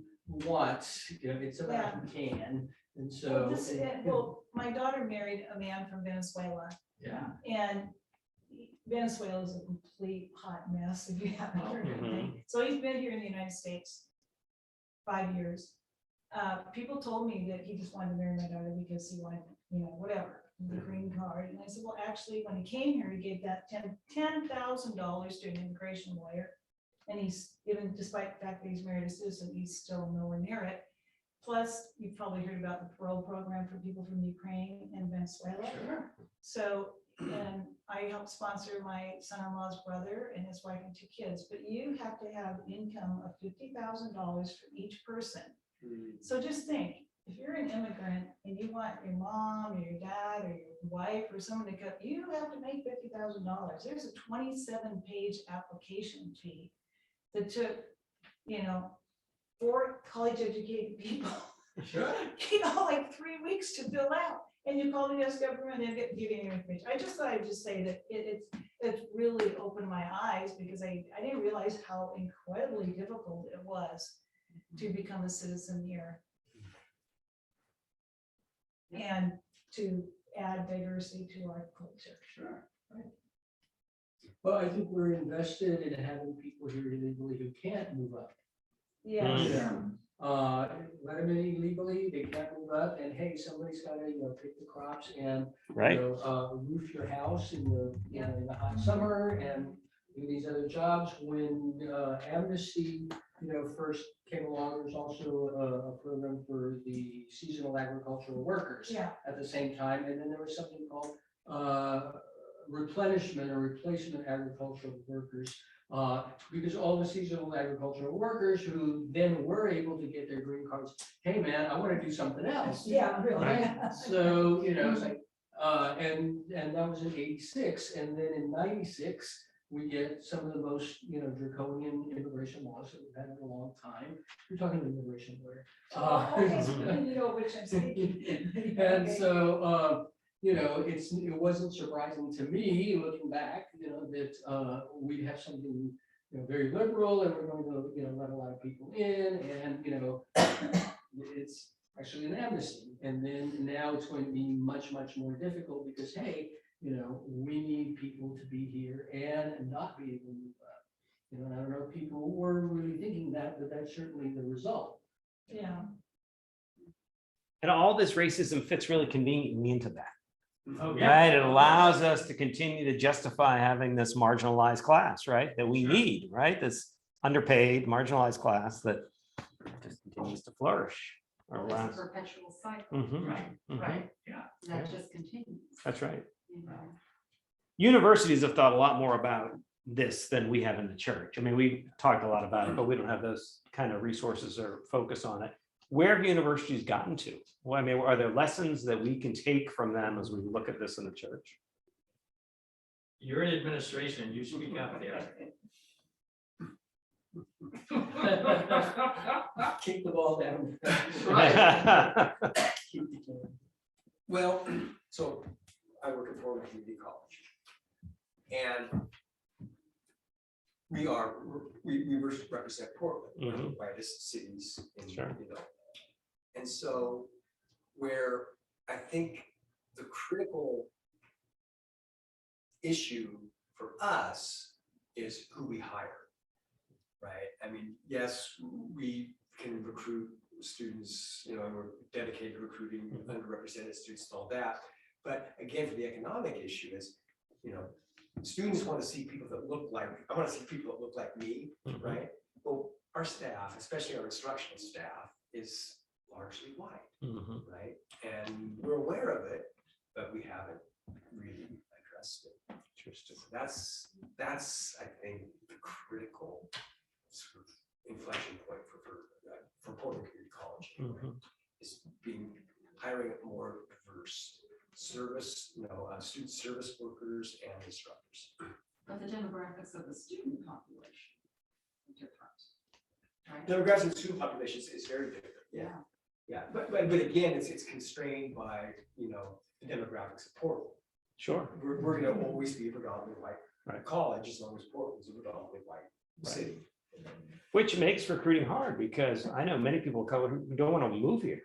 wants, it's about who can, and Well, so. well, my daughter married a man from Venezuela, Yeah. and Venezuela is a complete hot mess if you haven't heard Mhm. anything. So he's been here in the United States 5 years. People told me that he just wanted to marry my daughter because he wanted, whatever, the green card. And I said, well, actually, when he came here, he gave that $10,000 to an immigration lawyer. And he's, even despite the fact that he's married a citizen, he's still nowhere near it. Plus, you've probably heard about the parole program for people from Ukraine and Venezuela. Sure. So, and I helped sponsor my son-in-law's brother and his wife and 2 kids, but you have to have an income of $50,000 for each person. So just think, if you're an immigrant and you want your mom or your dad or your wife or someone to come, you have to make $50,000. There's a 27-page application fee that took, 4 college-educated people, Sure. like 3 weeks to fill out. And you call the US government and give you information. I just thought I'd just say that it's really opened my eyes, because I didn't realize how incredibly difficult it was to become a citizen here. and to add diversity to our culture. Sure. Well, I think we're invested in having people here illegally who can't move up. Yes. Let them in illegally, they can't move up, and hey, somebody's gotta, pick the crops and, Right. roof your house in the, in the hot summer and do these other jobs. When, amnesty, first came along, there was also a program for the seasonal agricultural workers Yeah. at the same time, and then there was something called, replenishment or replacement agricultural workers. Because all the seasonal agricultural workers who then were able to get their green cards, hey man, I want to do something else. Yeah, really. Right? So, it's like, and that was in '86, and then in '96, we get some of the most, draconian immigration laws that we've had in a long time. You're talking to an immigration lawyer. Oh, okay, so you know which I'm speaking. And Okay. so, it wasn't surprising to me, looking back, that we'd have something, very liberal, and we're going to, let a lot of people in, and, it's actually an amnesty. And then now it's going to be much, much more difficult because, hey, we need people to be here and not be able to move up. And I don't know if people were really thinking that, but that's certainly the result. Yeah. And all this racism fits really conveniently into that. Oh, Right, it allows us to continue to justify having this marginalized class, right, that we need, right, this underpaid, marginalized class that just continues to flourish It's a around. perpetual cycle, Mhm, Right, mhm. right, yeah. that Yeah. just continues. That's right. you know. Universities have thought a lot more about this than we have in the church. I mean, we talked a lot about it, but we don't have those kind of resources or focus on it. Where have universities gotten to? Well, I mean, are there lessons that we can take from them as we look at this in the church? You're in administration, you speak up there. Kick the ball down. Keep the game. Well, so I work at Portland Community College. And we represent Portland, one of the whitest cities in, Sure. And so where I think the critical issue for us is who we hire, right? I mean, yes, we can recruit students, and we're dedicated to recruiting underrepresented students and all that. But again, for the economic issue is, students want to see people that look like, I want to see people that look like me, right? Well, our staff, especially our instructional staff, is largely white, right? And we're aware of it, but we haven't really addressed it. Interesting. That's I think the critical sort of inflection point for Portland Community College anyway, is hiring more diverse service, student service workers and instructors. But the demographics of the student population are different. Right? Demographics of the student population is very different. Yeah, but again, it's constrained by, the demographics of Portland. Sure. We're going to always be a predominantly white college as long as Portland's a predominantly white city. Which makes recruiting hard because I know many people of color who don't want to move here.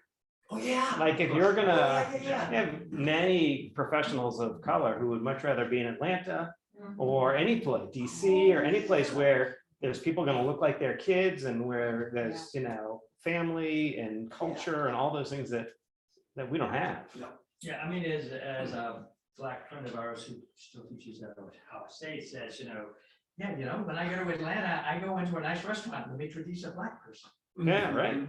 Oh, yeah. Like if you're gonna Yeah. have many professionals of color who would much rather be in Atlanta or any place, DC or any place where there's people gonna look like their kids and where there's, family and culture and all those things that we don't have. Yeah, I mean, as a Black friend of ours who still teaches at Ohio State says, when I go to Atlanta, I go into a nice restaurant and the maitre d's a Black person. Yeah, right.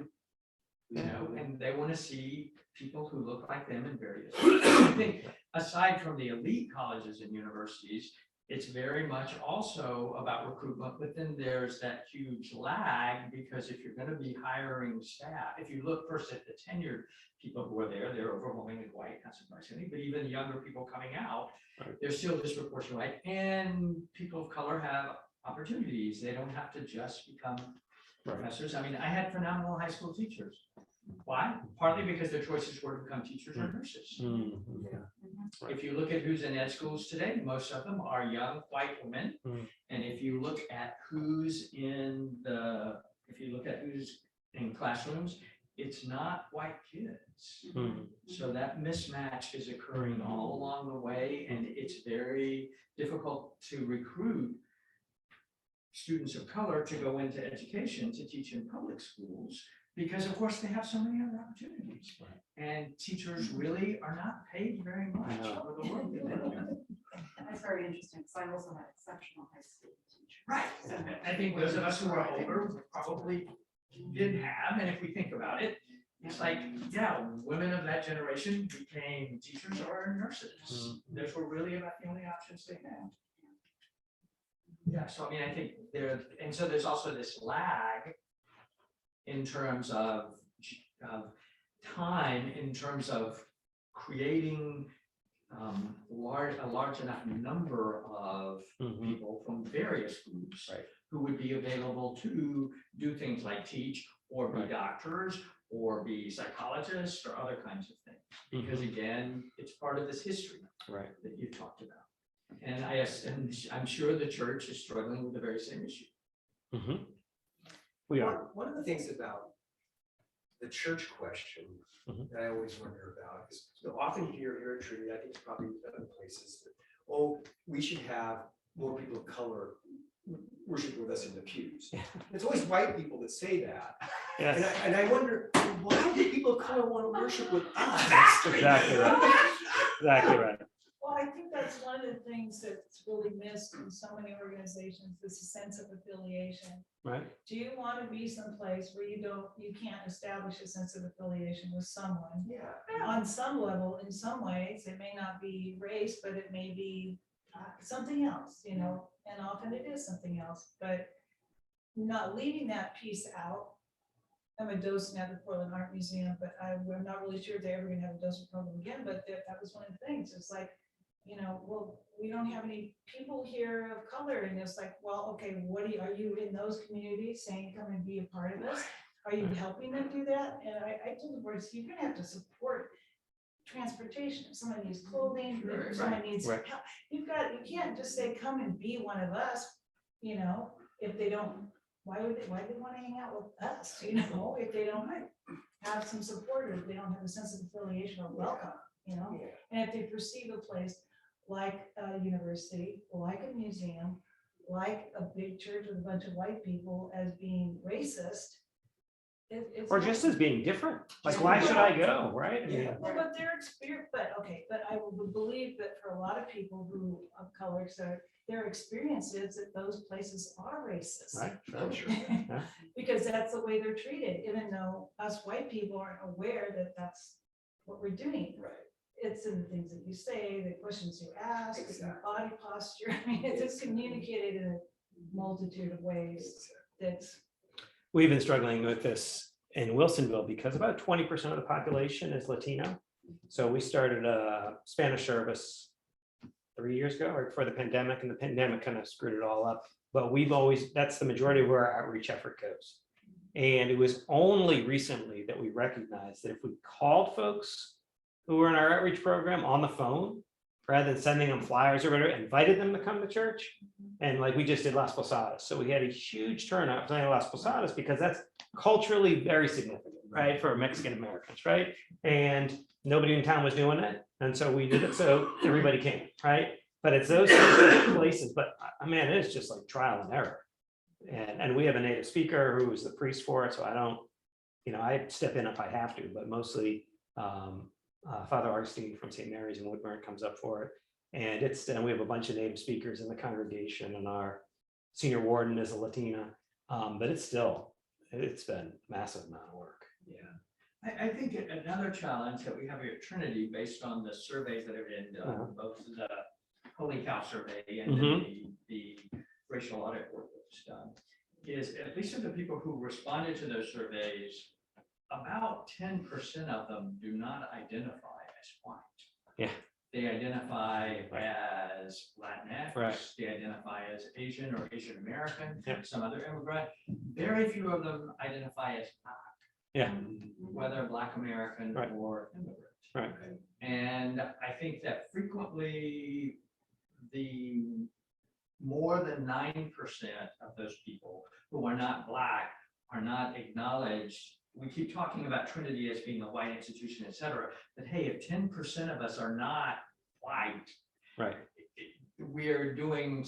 And they want to see people who look like them in various ways. I think aside from the elite colleges and universities, it's very much also about recruitment, but then there's that huge lag because if you're going to be hiring staff, if you look first at the tenured people who are there, they're overwhelmingly white, not surprisingly, but even younger people coming out, they're still disproportionately white, and people of color have opportunities. They don't have to just become professors. I mean, I had phenomenal high school teachers. Why? Partly because their choices were to become teachers or nurses. If you look at who's in ed schools today, most of them are young white women. And if you look at who's in classrooms, it's not white kids. Mhm. So that mismatch is occurring all along the way, and it's very difficult to recruit students of color to go into education to teach in public schools, because of course they have so many other opportunities. Right. And teachers really are not paid very much No. for the work that they do. That's very interesting, because I also had exceptional high school teachers. Right. I think those of us who are older probably did have, and if we think about it, it's like, yeah, women of that generation became teachers or nurses. Those were really about the only options they had. Yeah, so I mean, I think there, and so there's also this lag in terms of time, in terms of creating a large enough number of Mhm. people from various groups Right. who would be available to do things like teach or be Right. doctors or be psychologists or other kinds of things. Because again, it's part of this history Right. that you talked about. And I'm sure the church is struggling with the very same issue. Mhm. We are. One of the things about the church question Mhm. that I always wonder about is, often you hear here at Trinity, I think it's probably other places, that, oh, we should have more people of color worship with us in the pews. It's always white people that say that. And Yes. I wonder, why do people of color want to worship with us? Exactly right. Exactly right. Well, I think that's one of the things that's really missed in so many organizations, is a sense of affiliation. Right. Do you want to be someplace where you can't establish a sense of affiliation with someone? Yeah. On some level, in some ways, it may not be race, but it may be something else, you know, and often it is something else, but not leaving that piece out. I'm a docent at the Portland Art Museum, but I'm not really sure if they're ever gonna have a docent program again, but that was one of the things. It's like, you know, well, we don't have any people here of color, and it's like, well, okay, are you in those communities saying, come and be a part of this? Are you helping them do that? And I told the board, you're gonna have to support transportation. If someone needs clothing, if someone needs Right. help, you can't just say, come and be one of us, you know, if they don't, why do they want to hang out with us, you know, if they don't have some support, or if they don't have a sense of affiliation or welcome, you know? And if they perceive a place like a university, like a museum, like a big church with a bunch of white people as being racist, it's. Or just as being different. Like, why should I go? Right. I mean, Yeah. Well, but their experience, but I would believe that for a lot of people who of color, so their experience is that those places are racist. right. I'm Sure. sure. Yeah. Because that's the way they're treated, even though us white people aren't aware that that's what we're doing. Right. It's in the things that you say, the questions you ask, it's your Exactly. body posture. I mean, it's just communicated in a multitude of ways. That's, We've been struggling with this in Wilsonville because about 20% of the population is Latino. So we started a Spanish service 3 years ago, right before the pandemic, and the pandemic kind of screwed it all up. But that's the majority of where our outreach effort goes. And it was only recently that we recognized that if we called folks who were in our outreach program on the phone, rather than sending them flyers or whatever, invited them to come to church. And like we just did Las Posadas. So we had a huge turnout playing Las Posadas because that's culturally very significant, right? For Mexican Americans, right? And nobody in town was doing it. And so we did it. So everybody came, right? But it's those places, but man, it's just like trial and error. And we have a native speaker who is the priest for it. So I don't, I step in if I have to, but mostly Father Augustine from St. Mary's in Woodburn comes up for it. And we have a bunch of native speakers in the congregation, and our senior warden is a Latina. But it's been a massive amount of work. Yeah, I think another challenge that we have here at Trinity, based on the surveys that have been done, both the Holy Cow survey and then the racial audit work that's done, is at least of the people who responded to those surveys, about 10% of them do not identify as white. Yeah. They identify as Latinx, Right. they identify as Asian or Asian American, Yeah. some other immigrant. Very few of them identify as Black. Yeah. Whether Black American Right. or immigrant. Right. And I think that frequently the more than 9% of those people who are not Black are not acknowledged we keep talking about Trinity as being a white institution, et cetera, but hey, if 10% of us are not white, Right, we're doing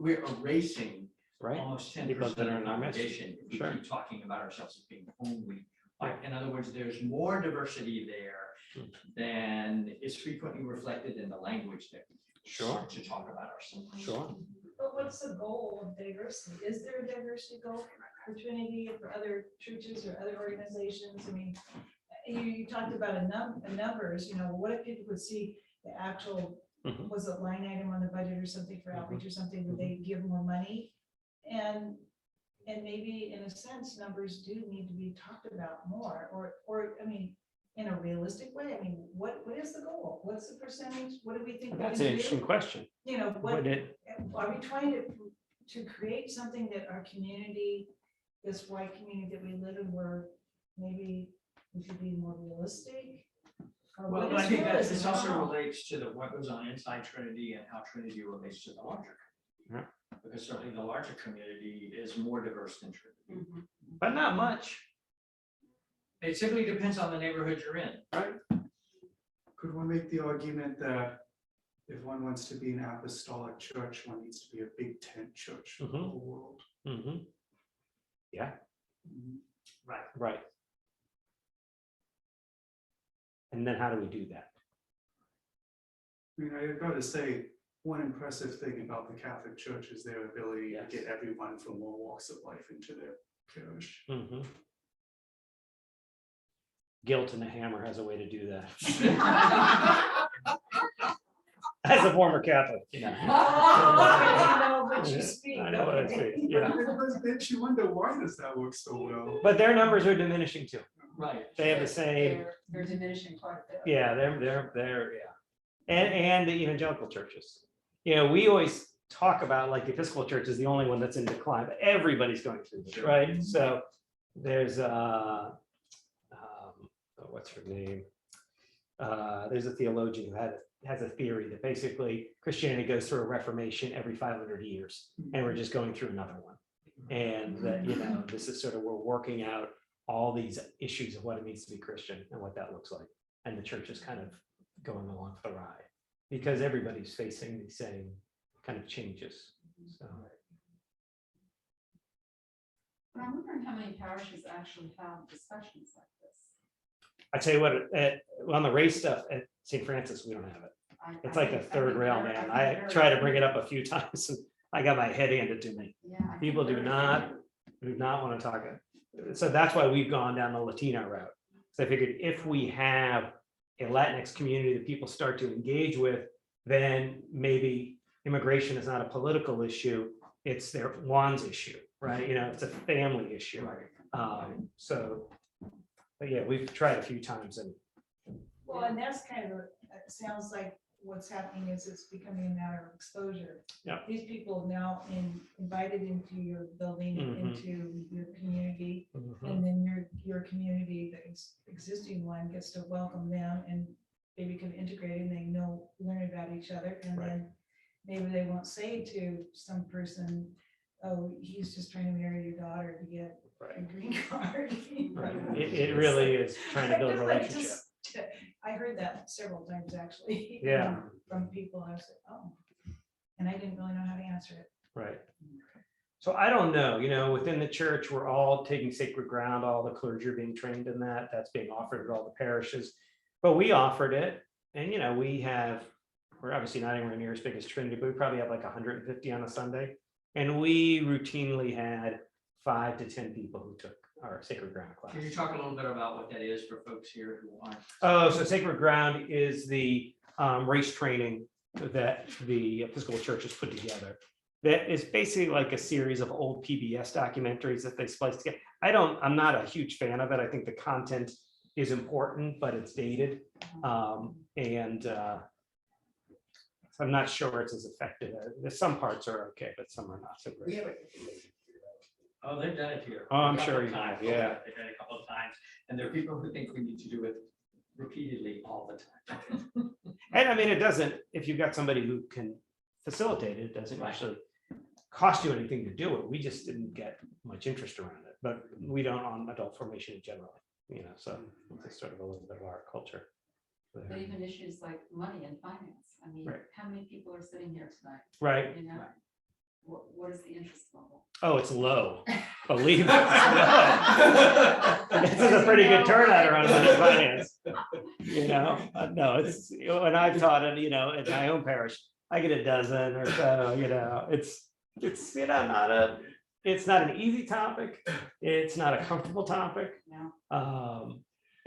we're erasing right. almost 10% People of that the are in our midst. congregation. If we Sure. keep talking about ourselves as being only white. In other words, there's more diversity there than is frequently reflected in the language that we Sure. start to talk about ourselves. Sure. But what's the goal of diversity? Is there a diversity goal for Trinity, for other churches or other organizations? I mean, you talked about numbers, you know, what if people could see the actual, Mhm. was it line item on the budget or something for outreach or something, would they give more money? And maybe in a sense, numbers do need to be talked about more, or, I mean, in a realistic way, I mean, what is the goal? What's the percentage? What do we think? we That's can an do? interesting question. You know, what, Would it, are we trying to create something that our community, this white community that we live in, where maybe we could be more realistic? Or Well, what but I is think that realistic? this also I don't know. relates to what goes on inside Trinity and how Trinity relates to the larger. community. Because certainly the larger community is more diverse than Trinity. but not much. It simply depends on the neighborhood you're in. Could one make the argument that if one wants to be an apostolic church, one needs to be a Big Tent church for the Mhm. whole world? Mhm. Yeah, Mhm. right. And then how do we do that? I mean, I've got to say, one impressive thing about the Catholic Church is their ability Yes. to get everyone from all walks of life into their parish. Mhm. Guilt and the Hammer has a way to do that. As a former Catholic, you know. Oh, but you speak. I know what I okay. speak, yeah. But then you wonder, why does that work so well? But their numbers are diminishing too. Right. They have the same, They're diminishing quite a bit. yeah, they're, yeah. And the evangelical churches. You know, we always talk about like the Episcopal Church is the only one that's in decline, but everybody's going through this, right? So there's what's her name? There's a theologian who has a theory that basically Christianity goes through a reformation every 500 years, and we're just going through another one. And that, you know, this is sort of, we're working out all these issues of what it means to be Christian and what that looks like. And the church is kind of going along for the ride because everybody's facing the same kind of changes. So, But I'm wondering how many parishes actually have discussions like this. I tell you what, on the race stuff at St. Francis, we don't have it. It's like the third rail, man. I try to bring it up a few times and I got my head handed to me. People do not want to talk it. So that's why we've gone down the Latino route. So I figured if we have a Latinx community that people start to engage with, then maybe immigration is not a political issue. It's their Juan's issue, right? You know, it's a family issue. So, but yeah, we've tried a few times and Well, and that's kind of, it sounds like what's happening is it's becoming a matter of exposure. Yeah. These people now invited into your building, Mhm. into your community, and then your community, the existing one gets to welcome them and they become integrated and they learn about each other. And Right. then maybe they won't say to some person, oh, he's just trying to marry your daughter to get a Right. green card. Right. It really is trying to build a Like, relationship. I heard that several times, actually. Yeah. From people, I said, oh, and I didn't really know how to answer it. Right. So I don't know, you know, within the church, we're all taking sacred ground, all the clergy are being trained in that, that's being offered at all the parishes. But we offered it and, you know, we're obviously not anywhere near as big as Trinity, but we probably have like 150 on a Sunday. And we routinely had 5 to 10 people who took our sacred ground class. Can you talk a little bit about what that is for folks here who aren't? Oh, so sacred ground is the race training that the Episcopal Church has put together. That is basically like a series of old PBS documentaries that they spliced together. I'm not a huge fan of it. I think the content is important, but it's dated. So I'm not sure it's as effective. There's some parts are okay, but some are not so great. Oh, they've done it here. Oh, I'm A couple sure of you have, times. yeah. They've done it a couple of times, and there are people who think we need to do it repeatedly all the time. And I mean, it doesn't, if you've got somebody who can facilitate it, it doesn't Right. actually cost you anything to do it. We just didn't get much interest around it. but we don't on adult formation generally, so it's sort of a little bit of our culture. But there. even issues like money and finance, I mean, Right. how many people are sitting here tonight, Right. you know? What is the interest level? Oh, it's low. Believe me. This is a pretty good turnout around money and finance. No, it's, when I've taught it, in my own parish, I get a dozen or so, it's it's not an easy topic. It's not a comfortable topic. No.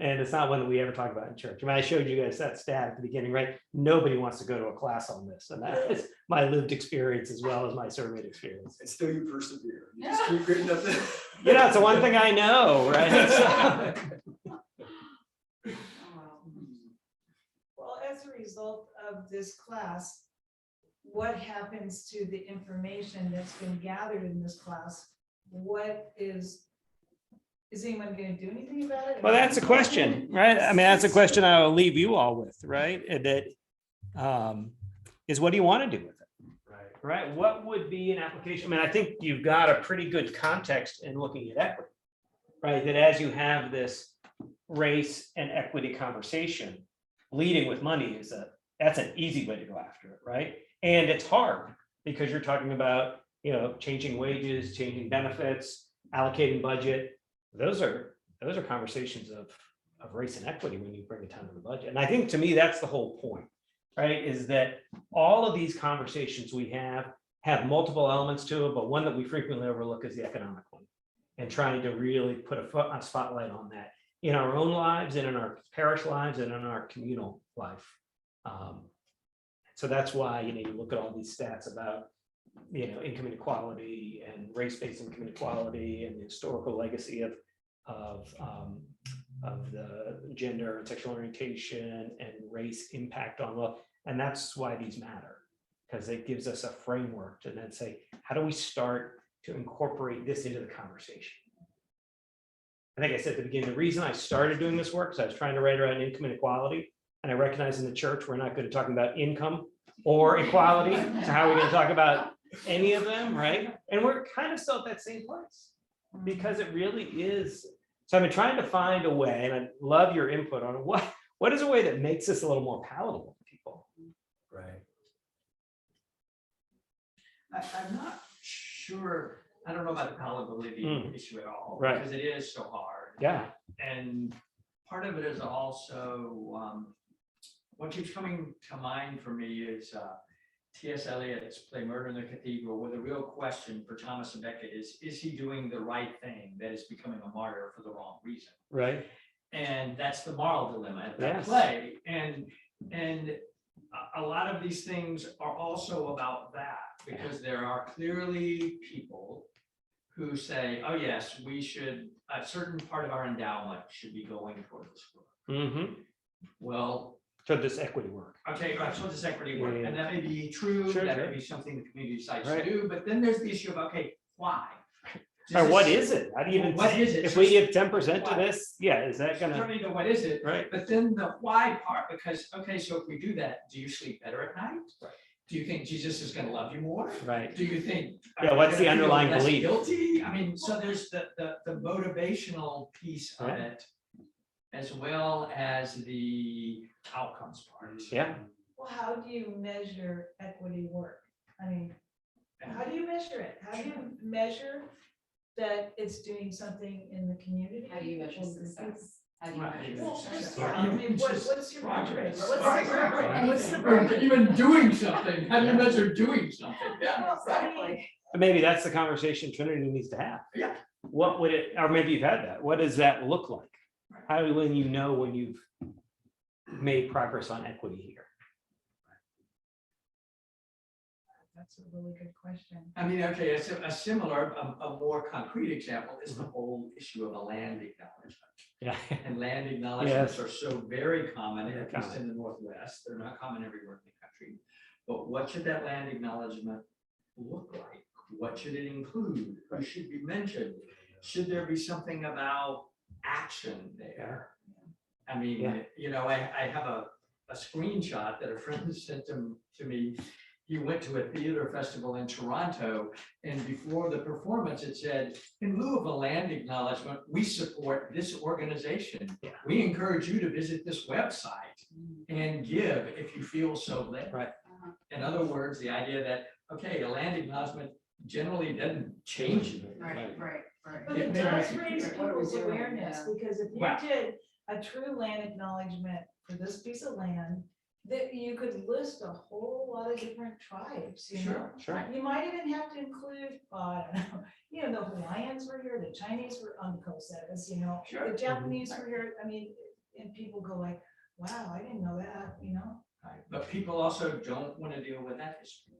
And it's not one that we ever talk about in church. I mean, I showed you guys that stat at the beginning, right? Nobody wants to go to a class on this. And that is my lived experience as well as my surveyed experience. And still you persevere. You just keep good enough. It's the one thing I know, right? Oh, wow. Well, as a result of this class, what happens to the information that's been gathered in this class? Is anyone going to do anything about it? Well, that's a question, right? I mean, that's a question I'll leave you all with, right? And that is, what do you want to do with it? Right? What would be an application? I mean, I think you've got a pretty good context in looking at equity, right? That as you have this race and equity conversation, leading with money that's an easy way to go after it, right? And it's hard because you're talking about, changing wages, changing benefits, allocating budget. Those are conversations of race and equity when you bring it down to the budget. And I think, to me, that's the whole point, right? Is that all of these conversations we have multiple elements to it, but one that we frequently overlook is the economic one, and trying to really put a spotlight on that in our own lives and in our parish lives and in our communal life. So that's why, you look at all these stats about, income inequality and race-based income inequality and the historical legacy of the gender and sexual orientation and race impact on wealth. And that's why these matter, because it gives us a framework to then say, how do we start to incorporate this into the conversation? I think I said at the beginning, the reason I started doing this work is I was trying to write around income inequality. And I recognize in the church, we're not good at talking about income or equality. So how are we going to talk about any of them, right? And we're kind of still at that same place because it really is. So I've been trying to find a way, and I love your input on what is a way that makes this a little more palatable to people. Right. I'm not sure, I don't know about the palatability issue at all. Right. Because it is so hard. Yeah. And part of it is also, what keeps coming to mind for me is T.S. Eliot's play Murder in the Cathedral, where the real question for Thomas à Becket is he doing the right thing that is becoming a martyr for the wrong reason? Right. And that's the moral dilemma at that Yes. play. And a lot of these things are also about that, because there are clearly people who say, oh yes, we should, a certain part of our endowment should be going toward this work. Well, So this equity work. okay, right, so this equity work, Yeah. and that may be true, Sure, that sure. may be something the community decides Right. to do, but then there's the issue of, okay, why? Or what is it? How do you even, What is it? if we give 10% to Why? this, is that gonna, Turning to what is it? right? But then the why part, because, okay, so if we do that, do you sleep better at night? Right. Do you think Jesus is gonna love you more? Right. Do you think? Yeah, what's the you're gonna feel underlying less belief? Guilty, I mean, so there's the motivational piece of Right. it, as well as the outcomes part. Yeah. Well, how do you measure equity work? I mean, how do you measure it? How do you measure that it's doing something in the community? How do you measure Or the success? How do you Right. measure Well, success? yeah, I mean, what's your Progress. progress? What's the Or progress? even doing something, how do you measure doing something? Yeah. Well, I mean, Maybe that's the conversation Trinity needs to have. Yeah. What would it, or maybe you've had that, what does that look like? How do when you know when you've made progress on equity here? That's a really good question. I mean, okay, a similar, a more concrete example is the whole issue of a land acknowledgement. Yeah. And land acknowledgements Yes. are so very common, Very at least common. in the Northwest. They're not common everywhere in the country. But what should that land acknowledgement look like? What should it include? Who should be mentioned? Should there be something about action there? I mean, Yeah. you know, I have a screenshot that a friend sent to me. you went to a theater festival in Toronto, and before the performance, it said, in lieu of a land acknowledgement, we support this organization. Yeah. We encourage you to visit this website and give if you feel so led. Right. In other words, the idea that, okay, a land acknowledgement generally doesn't change it. Right. But Yeah, it maybe does I- raise What are we people's doing? awareness, Yeah. because if you Wow. did a true land acknowledgement for this piece of land, that you could list a whole lot of different tribes, you know? Sure. You might even have to include, I don't know, you know, the Hawaiians were here, the Chinese were on the coast, that is, you know, Sure. the Japanese were here, I mean, and people go like, wow, I didn't know that, you know? Right. But people also don't want to deal with that history.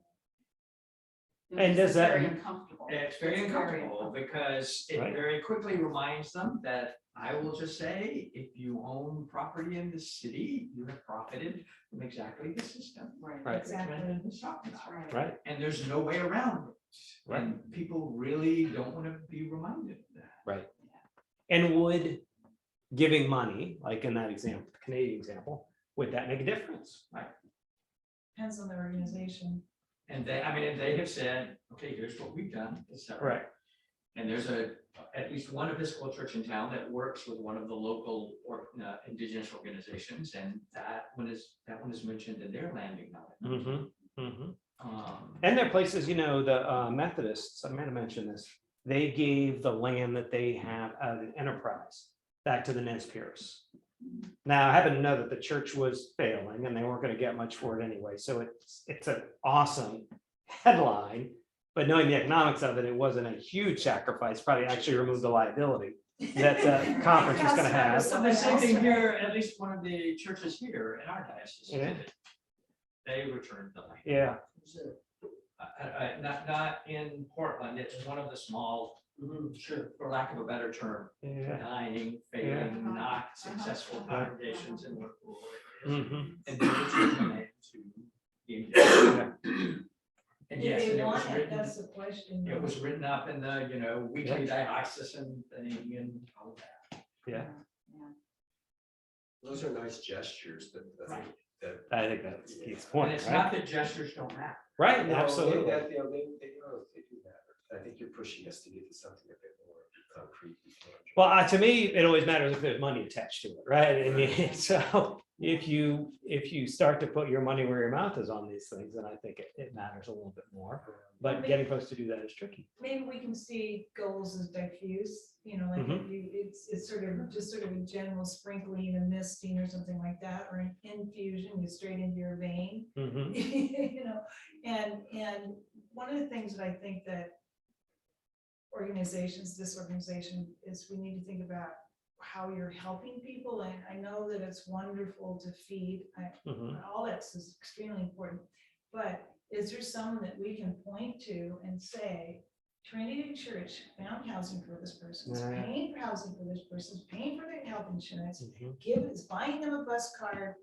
And does It's that- very uncomfortable. It's very It's very uncomfortable because it Right. very quickly reminds them that I will just say, if you own property in the city, you have profited from exactly the system. Right. Right. that Brendan was talking That's about. right. Right. And there's no way around it. Right. And people really don't want to be reminded of that. Right. And would giving money, like in that example, the Canadian example, would that make a difference? Depends on the organization. And they, I mean, and they have said, okay, here's what we've done. It's separate. Right. And there's at least one Episcopal church in town that works with one of the local or indigenous organizations, and that one is mentioned in their land acknowledgement. And there are places, you know, the Methodists, I might have mentioned this, they gave the land that they have as an enterprise back to the Nez Perce. Now, I happen to know that the church was failing and they weren't going to get much for it anyway. So it's an awesome headline, but knowing the economics of it, it wasn't a huge sacrifice, probably actually removed the liability that the conference was going to have. So the same thing here, at least one of the churches here in our diocese, Yeah. they returned the land. Yeah, Not in Portland, it's one of the small, Sure. for lack of a better term, yeah. dying, Yeah. failing, not successful congregations in what rural areas. Mhm. And they returned the land to the Yeah. And Do yes, they and it was want it? written, That's the question. it was written up in the, weekly diocesan thing and all that. Yeah. Those are nice gestures that, I think that's Keith's And point, it's right? not that gestures don't matter. Right, No, absolutely. They do matter. I think you're pushing us to get to something a bit more concrete. Well, to me, it always matters if there's money attached to it, right? I mean, so if you start to put your money where your mouth is on these things, then I think it matters a little bit more. But getting folks to do that is tricky. Maybe we can see goals as diffuse, like if you, it's sort of just sort of a general sprinkling and misting or something like that, or an infusion, you straight into your vein. Mhm. And one of the things that I think that this organization is, we need to think about how you're helping people. And I know that it's wonderful to feed, Mhm. all that's is extremely important, but is there someone that we can point to and say, Trinity Church found housing for this person, is Yeah. paying for housing for this person, is paying for their health insurance, Mhm. is buying them a bus card,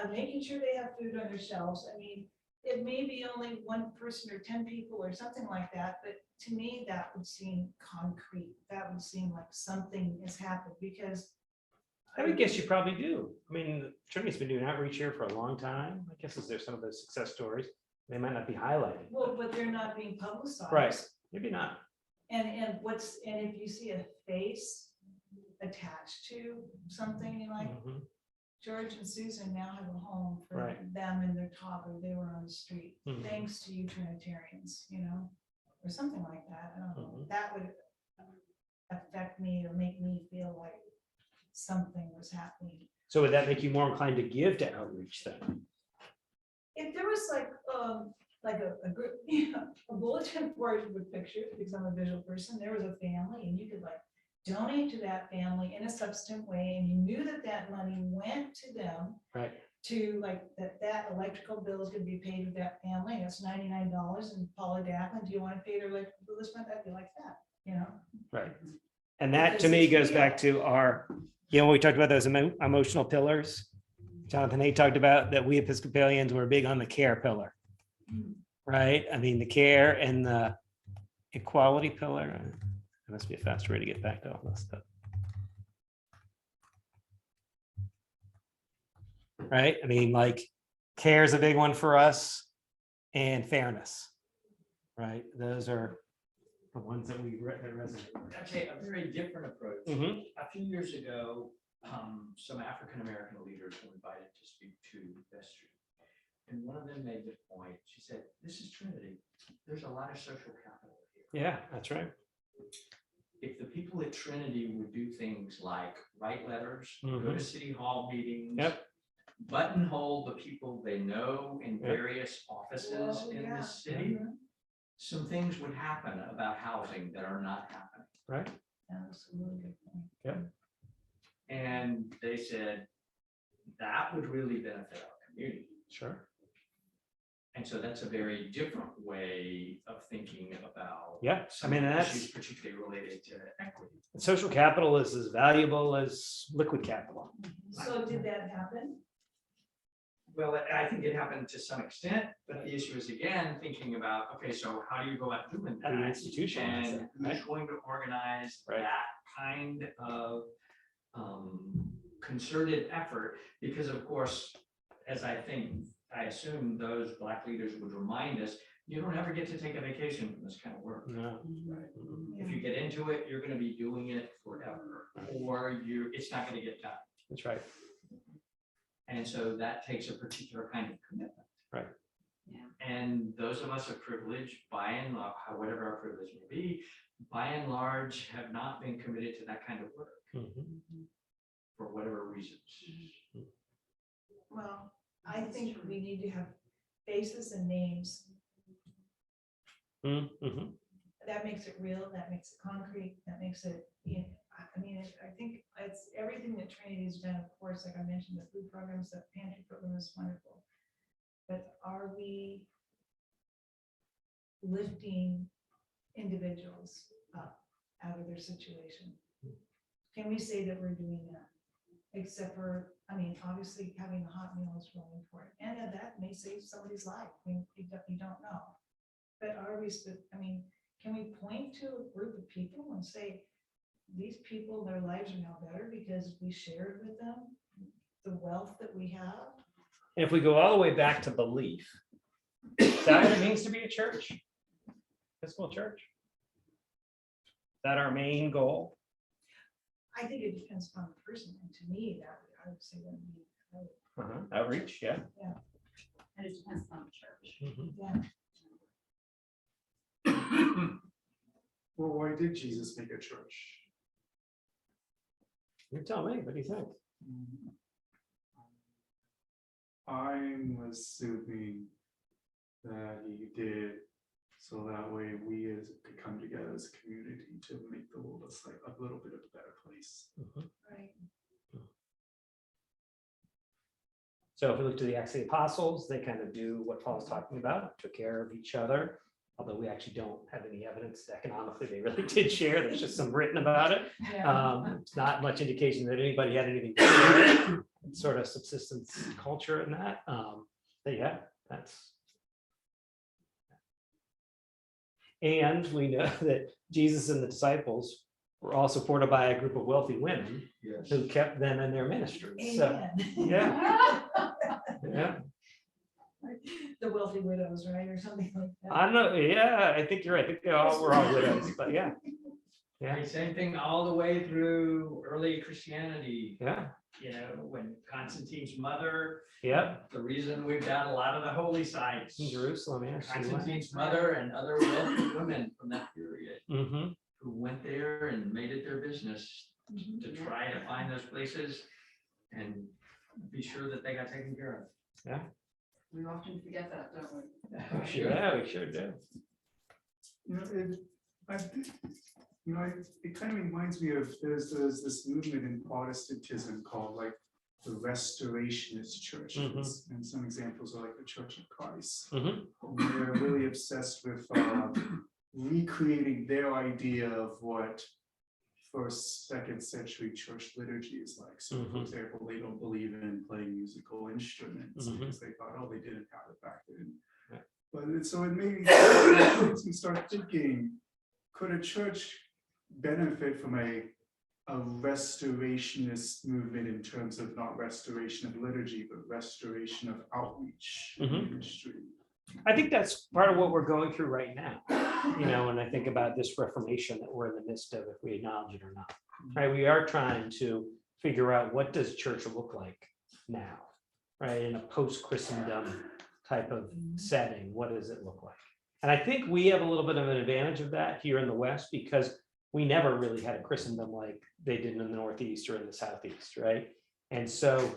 making sure they have food on their shelves. I mean, it may be only one person or 10 people or something like that, but to me, that would seem concrete. That would seem like something has happened, because I would guess you probably do. I mean, Trinity's been doing outreach here for a long time. I guess is there some of those success stories? They might not be highlighted. well, but they're not being publicized. Right, maybe not. And if you see a face attached to something, you're like, Mhm. George and Susan now have a home for Right. them and their toddler, they were on the street, Mhm. thanks to you Trinitarians, or something like that, I don't know, Mhm. that would affect me or make me feel like something was happening. So would that make you more inclined to give to outreach then? If there was like a group, a bulletin board with pictures, because I'm a visual person, there was a family and you could like donate to that family in a substantive way, and you knew that that money went to them. Right. To like that electrical bill is gonna be paid to that family, and it's $99, and Paula Daplin, do you want to pay their electrical bill this month? I'd be like that, Right. And that to Because me it's goes real. back to our, we talked about those emotional pillars. Jonathan A talked about that we Episcopalians were big on the care pillar. Right? I mean, the care and the equality pillar. There must be a faster way to get back to all this stuff. Right? I mean, like, care is a big one for us. and fairness. Right? Those are the ones that that resonate. Okay, a very different approach. Mhm. A few years ago, some African-American leaders were invited to speak to vestry. And one of them made the point, she said, this is Trinity. There's a lot of social capital here. Yeah, that's right. If the people at Trinity would do things like write letters, go Mhm. to city hall meetings, Yep. buttonhole the people they know in Yep. various offices Well, in yeah. the city, Mhm. some things would happen about housing that are not happening. Right. Yeah, that's a really good point. And they said that would really benefit our community. Sure. And so that's a very different way of thinking about. Yeah, I some mean, issues that's particularly related to equity. social capital is as valuable as liquid capital. So did that happen? Well, I think it happened to some extent, but the issue is again, thinking about, okay, so how do you go about doing How do you that? institutionalize And that, who's right? going to organize Right. that kind of concerted effort? Because of course, as I assume those Black leaders would remind us, you don't ever get to take a vacation from this kind of work. No. If you get into it, you're gonna be doing it forever, or it's not gonna get done. That's right. And so that takes a particular kind of commitment. Right. Yeah. And those of us are privileged by and large, whatever our privilege may be, by and large, have not been committed to that kind of work Mhm. for whatever reasons. Well, I think we need to have faces and names. Mhm. That makes it real, that makes it concrete, that makes it, I mean, I think it's everything that Trinity's done, of course, like I mentioned, the food programs, the pantry program is wonderful. But are we lifting individuals up out of their situation? Can we say that we're doing that? Except for, I mean, obviously having a hot meal is really important, and that may save somebody's life, you don't know. But are we, I mean, can we point to a group of people and say, these people, their lives are now better because we shared with them the wealth that we have? And if we go all the way back to belief, is that what it means to be a church? Physical church? Is that our main goal? I think it depends upon the person, and to me, that I would say that would be, Outreach, yeah. And it depends on the church. yeah. Well, why did Jesus make a church? You tell me, what do you think? I'm assuming that he did so that way we could come together as a community to make the world a little bit of a better place. Right. So if we look to the Acts of the Apostles, they kind of do what Paul's talking about, took care of each other. Although we actually don't have any evidence economically they really did share. There's just some written about it. It's not much indication that anybody had anything to do with it. Sort of subsistence culture in that. But yeah, that's. And we know that Jesus and the disciples were all supported by a group of wealthy women Yes. who kept them in their ministry. So, Amen. yeah, yeah. The wealthy widows, right, or something like that. I don't know. Yeah, I think you're right. I think we're all widows, but yeah. Yeah. Right, same thing all the way through early Christianity, Yeah. you know, when Constantine's mother, Yep. the reason we've got a lot of the holy sites. In Jerusalem, yeah. she went. Constantine's mother and other wealthy women from that period Mhm. who went there and made it their business Mhm. to try to find those places and be sure that they got taken care of. We often forget that, don't we? Yeah, we sure do. You know, it kind of reminds me of there's this movement in Protestantism called like the Restorationist churches, and some examples are like the Church of Christ. Mhm. And they're really obsessed with recreating their idea of what first, second century church liturgy is like. So, for Mhm. example, they don't believe in playing musical instruments Mhm. because they thought, oh, they didn't have it back then. Right. But so it makes me start thinking, could a church benefit from a restorationist movement in terms of not restoration of liturgy, but restoration of outreach and Mhm. ministry? I think that's part of what we're going through right now. When I think about this reformation that we're in the midst of, if we acknowledge it or not, right? We are trying to figure out what does church look like now, right? In a post-Christendom type of setting, what does it look like? And I think we have a little bit of an advantage of that here in the West because we never really had a Christendom like they did in the Northeast or in the Southeast, right? And so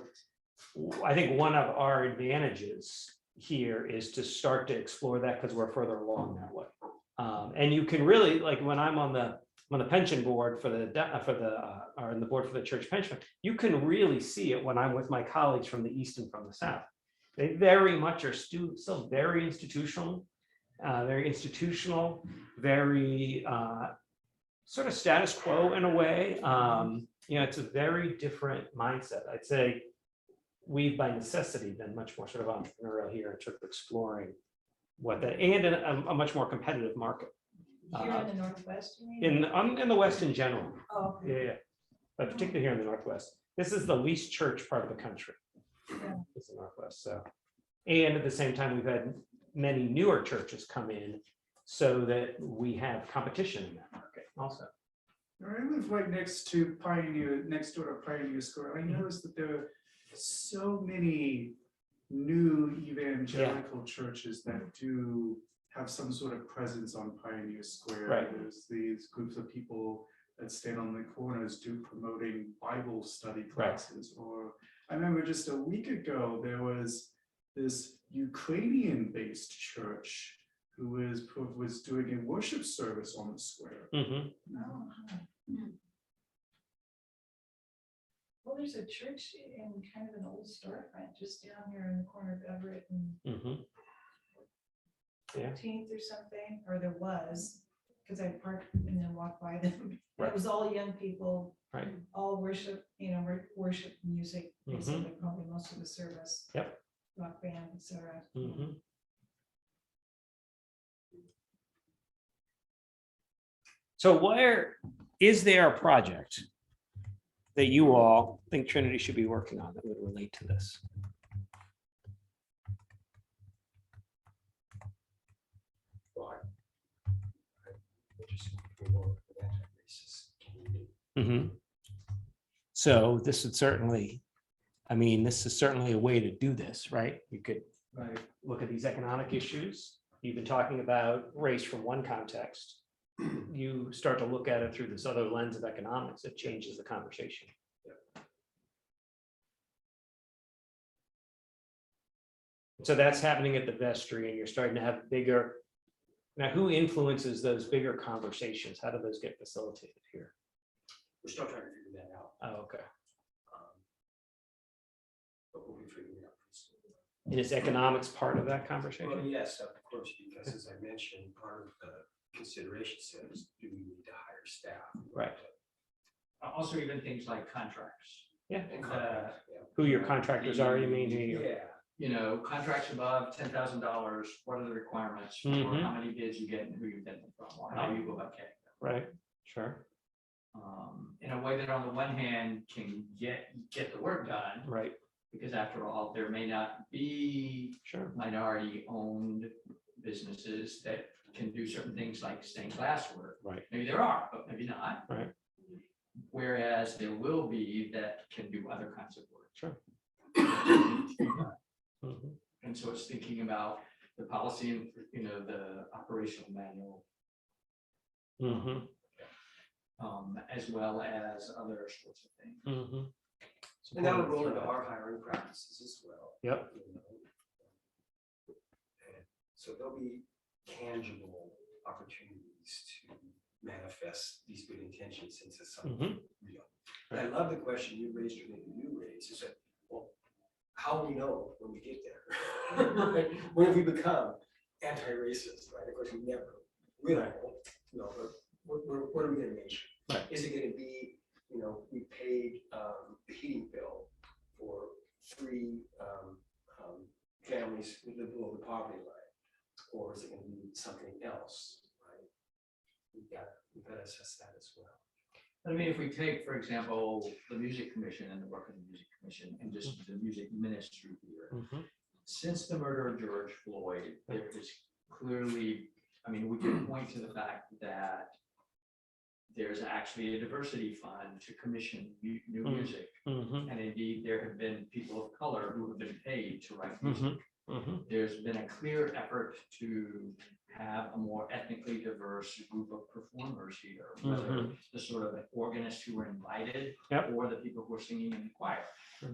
I think one of our advantages here is to start to explore that because we're further along that way. And you can really, like when I'm on the pension board or on the board for the church pension, you can really see it when I'm with my colleagues from the East and from the South. They very much are still very institutional, very sort of status quo in a way. It's a very different mindset. I'd say we've by necessity been much more sort of entrepreneurial here in terms of exploring what that, and in a much more competitive market. Here in the Northwest, you mean? In the West in general. Oh, okay. Yeah, but particularly here in the Northwest. This is the least church part of the country. Yeah. It's the Northwest. So, and at the same time, we've had many newer churches come in so that we have competition in that market also. I live right next door to Pioneer Square. I noticed that there are so many new evangelical churches that do have some sort of presence on Pioneer Square. Right. There's these groups of people that stand on the corners promoting Bible study Right. classes. Or I remember just a week ago, there was this Ukrainian-based church who was doing a worship service on the square. Mhm. Oh, huh. Well, there's a church in kind of an old storefront just down here in the corner of Everett and Mhm. Yeah. 14th or something, or there was, because I parked and then walked by them. And Right. it was all young people, Right. all worship, worship music, basically, probably most of the service. Yep. Rock band, etc. Mhm. So where is there a project that you all think Trinity should be working on that would relate to this? So this would certainly, this is certainly a way to do this, right? You could look at these economic issues. You've been talking about race from one context. You start to look at it through this other lens of economics, it changes the conversation. So that's happening at the vestry, and you're starting to have bigger. Now, who influences those bigger conversations? How do those get facilitated here? We're still trying to figure that out. Oh, okay. But we'll be figuring it out pretty soon. And is economics part of that conversation? Well, yes, of course, because as I mentioned, part of the consideration says, do we need to hire staff? Right. Also, even things like contracts. Yeah. And contracts, yeah. Who your contractors are, you mean? Who you- Yeah, Contracts above $10,000, what are the requirements for Mhm. how many bids you get and who you get them from, or how you go about getting them? Right, sure, In a way that on the one hand can get the work done, right, because after all, there may not be sure. minority-owned businesses that can do certain things like stained glass work. Right. Maybe there are, but maybe not. Right. Whereas there will be that can do other kinds of work. Sure. Mhm. And so it's thinking about the policy and, the operational manual, Mhm. as well as other sorts of things. Mhm. And that would roll into our hiring practices as well. Yep. you know. And so there'll be tangible opportunities to manifest these good intentions into something real. And I love the question you raised, or maybe you raised, is that, well, how will we know when we get there? Right? When have we become anti-racist, right? Of course, we never will, but what are we gonna measure? Right. Is it gonna be, we paid the heating bill for 3 families who live below the poverty line? Or is it gonna be something else, right? We've got to assess that as well. if we take, for example, the music commission and the work of the music commission and just the music ministry here, Mhm. since the murder of George Floyd, there is clearly, I mean, we can point to the fact that there's actually a diversity fund to commission new music. Mhm, And indeed, there have been people of color who have been paid to write mhm, music. mhm. There's been a clear effort to have a more ethnically diverse group of performers here, whether the sort of organists who were invited Yep. or the people who are singing in the choir.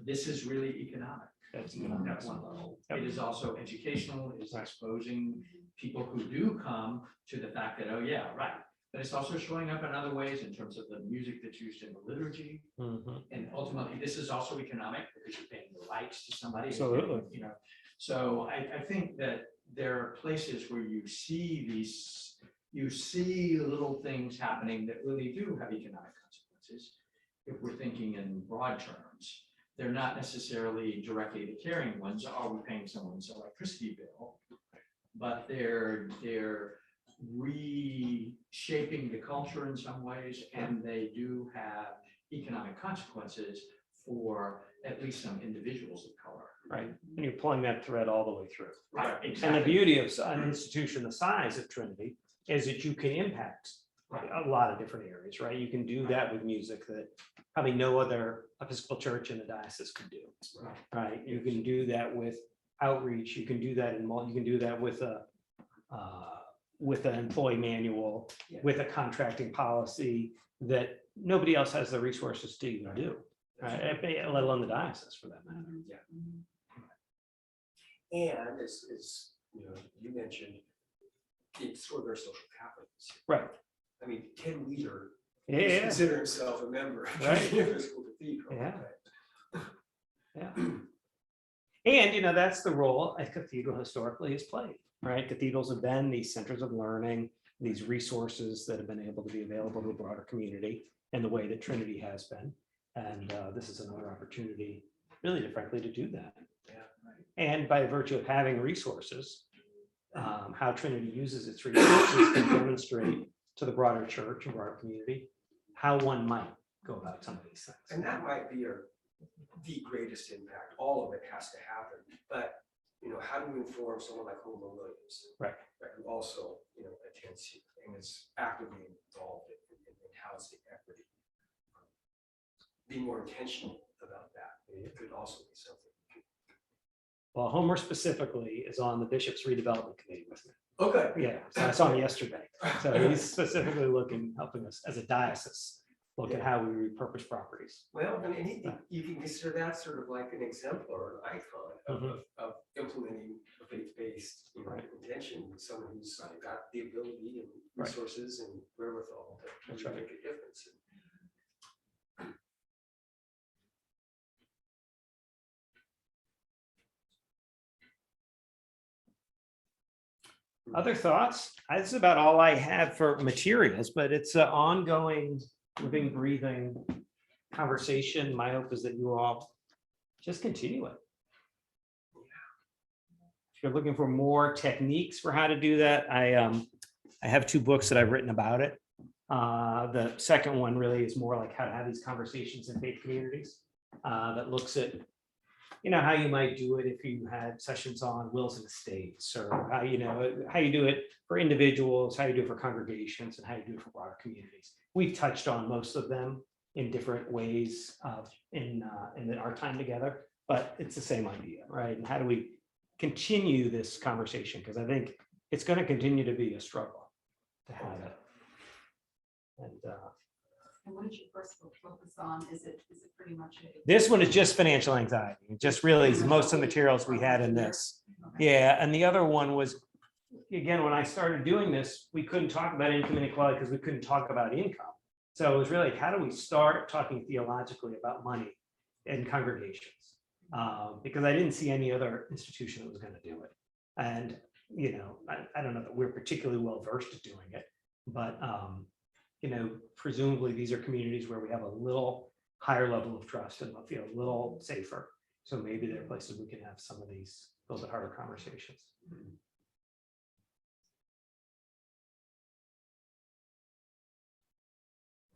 This is really economic. That's At one level. Yep. It is also educational, it is Right. exposing people who do come to the fact that, oh yeah, right. But it's also showing up in other ways in terms of the music that's used in the liturgy. Mhm. And ultimately, this is also economic because you're paying the rights to somebody. Absolutely. You know, so I think that there are places where you see little things happening that really do have economic consequences. If we're thinking in broad terms, they're not necessarily directly the carrying ones. Are we paying someone's electricity bill? But they're reshaping the culture in some ways, and they do have economic consequences for at least some individuals of color. Right, and you're pulling that thread all the way through. Right, And the exactly. beauty of an institution the size of Trinity is that you can impact a lot of different areas, right? You can do that with music that probably no other Episcopal church in the diocese could do, right? You can do that with outreach, you can do that you can do that with an employee manual, with a contracting policy that nobody else has the resources to even do, right? Let alone the diocese for that matter. And as you know, you mentioned, it's sort of our social capitalism. Right. I mean, Ken Weeder Yeah, consider himself a member of Right. the Episcopal Cathedral. Yeah. yeah. And that's the role a cathedral historically has played, right? Cathedrals have been these centers of learning, these resources that have been able to be available to a broader community in the way that Trinity has been. And this is another opportunity really frankly to do that. And by virtue of having resources, how Trinity uses its resources to demonstrate to the broader church and broader community how one might go about some of these things. And that might be the greatest impact. All of it has to happen. But how do we inform someone like Homer Williams, Right. who also attends here and is actively involved in housing equity? Be more intentional about that. It could also be something. Well, Homer specifically is on the Bishop's redevelopment committee with me. Okay. Yeah, so I saw him yesterday. So he's specifically helping us as a diocese, look at how we repurpose properties. Well, I mean, you can consider that sort of like an exemplar, an icon of implementing a faith-based intention with someone who's got the ability and resources and wherewithal to That's really right. make a difference. Other thoughts? This is about all I have for materials, but it's an ongoing, living, breathing conversation. My hope is that you all just continue it. If you're looking for more techniques for how to do that, I have 2 books that I've written about it. The second one really is more like how to have these conversations in faith communities that looks at how you might do it if you had sessions on wills and estates, or how you do it for individuals, how you do it for congregations, and how you do it for broader communities. We've touched on most of them in different ways in our time together, but it's the same idea, right? And how do we continue this conversation? Because I think it's going to continue to be a struggle to have it. And what did your first book focus on? Is it pretty much This one is just financial anxiety. It just really is most of the materials we had in this. Yeah, and the other one was, again, when I started doing this, we couldn't talk about income inequality because we couldn't talk about income. So it was really, how do we start talking theologically about money in congregations? Because I didn't see any other institution that was going to do it. And, I don't know that we're particularly well versed at doing it, but presumably these are communities where we have a little higher level of trust and feel a little safer. So maybe there are places we can have some of these a little bit harder conversations.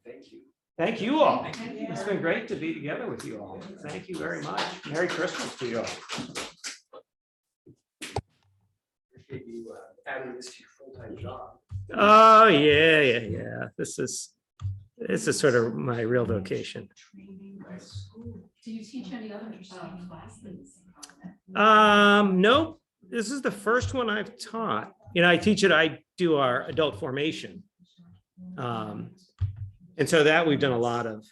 Thank you. Thank you all. Thank you. It's been great to be together with you all. Thank you very much. Merry Christmas to you all. adding this to your full-time job. Oh, yeah. This is sort of my real vocation. Training by school. Do you teach any other classes? Nope. This is the first one I've taught. I do our adult formation. And so that we've done a lot of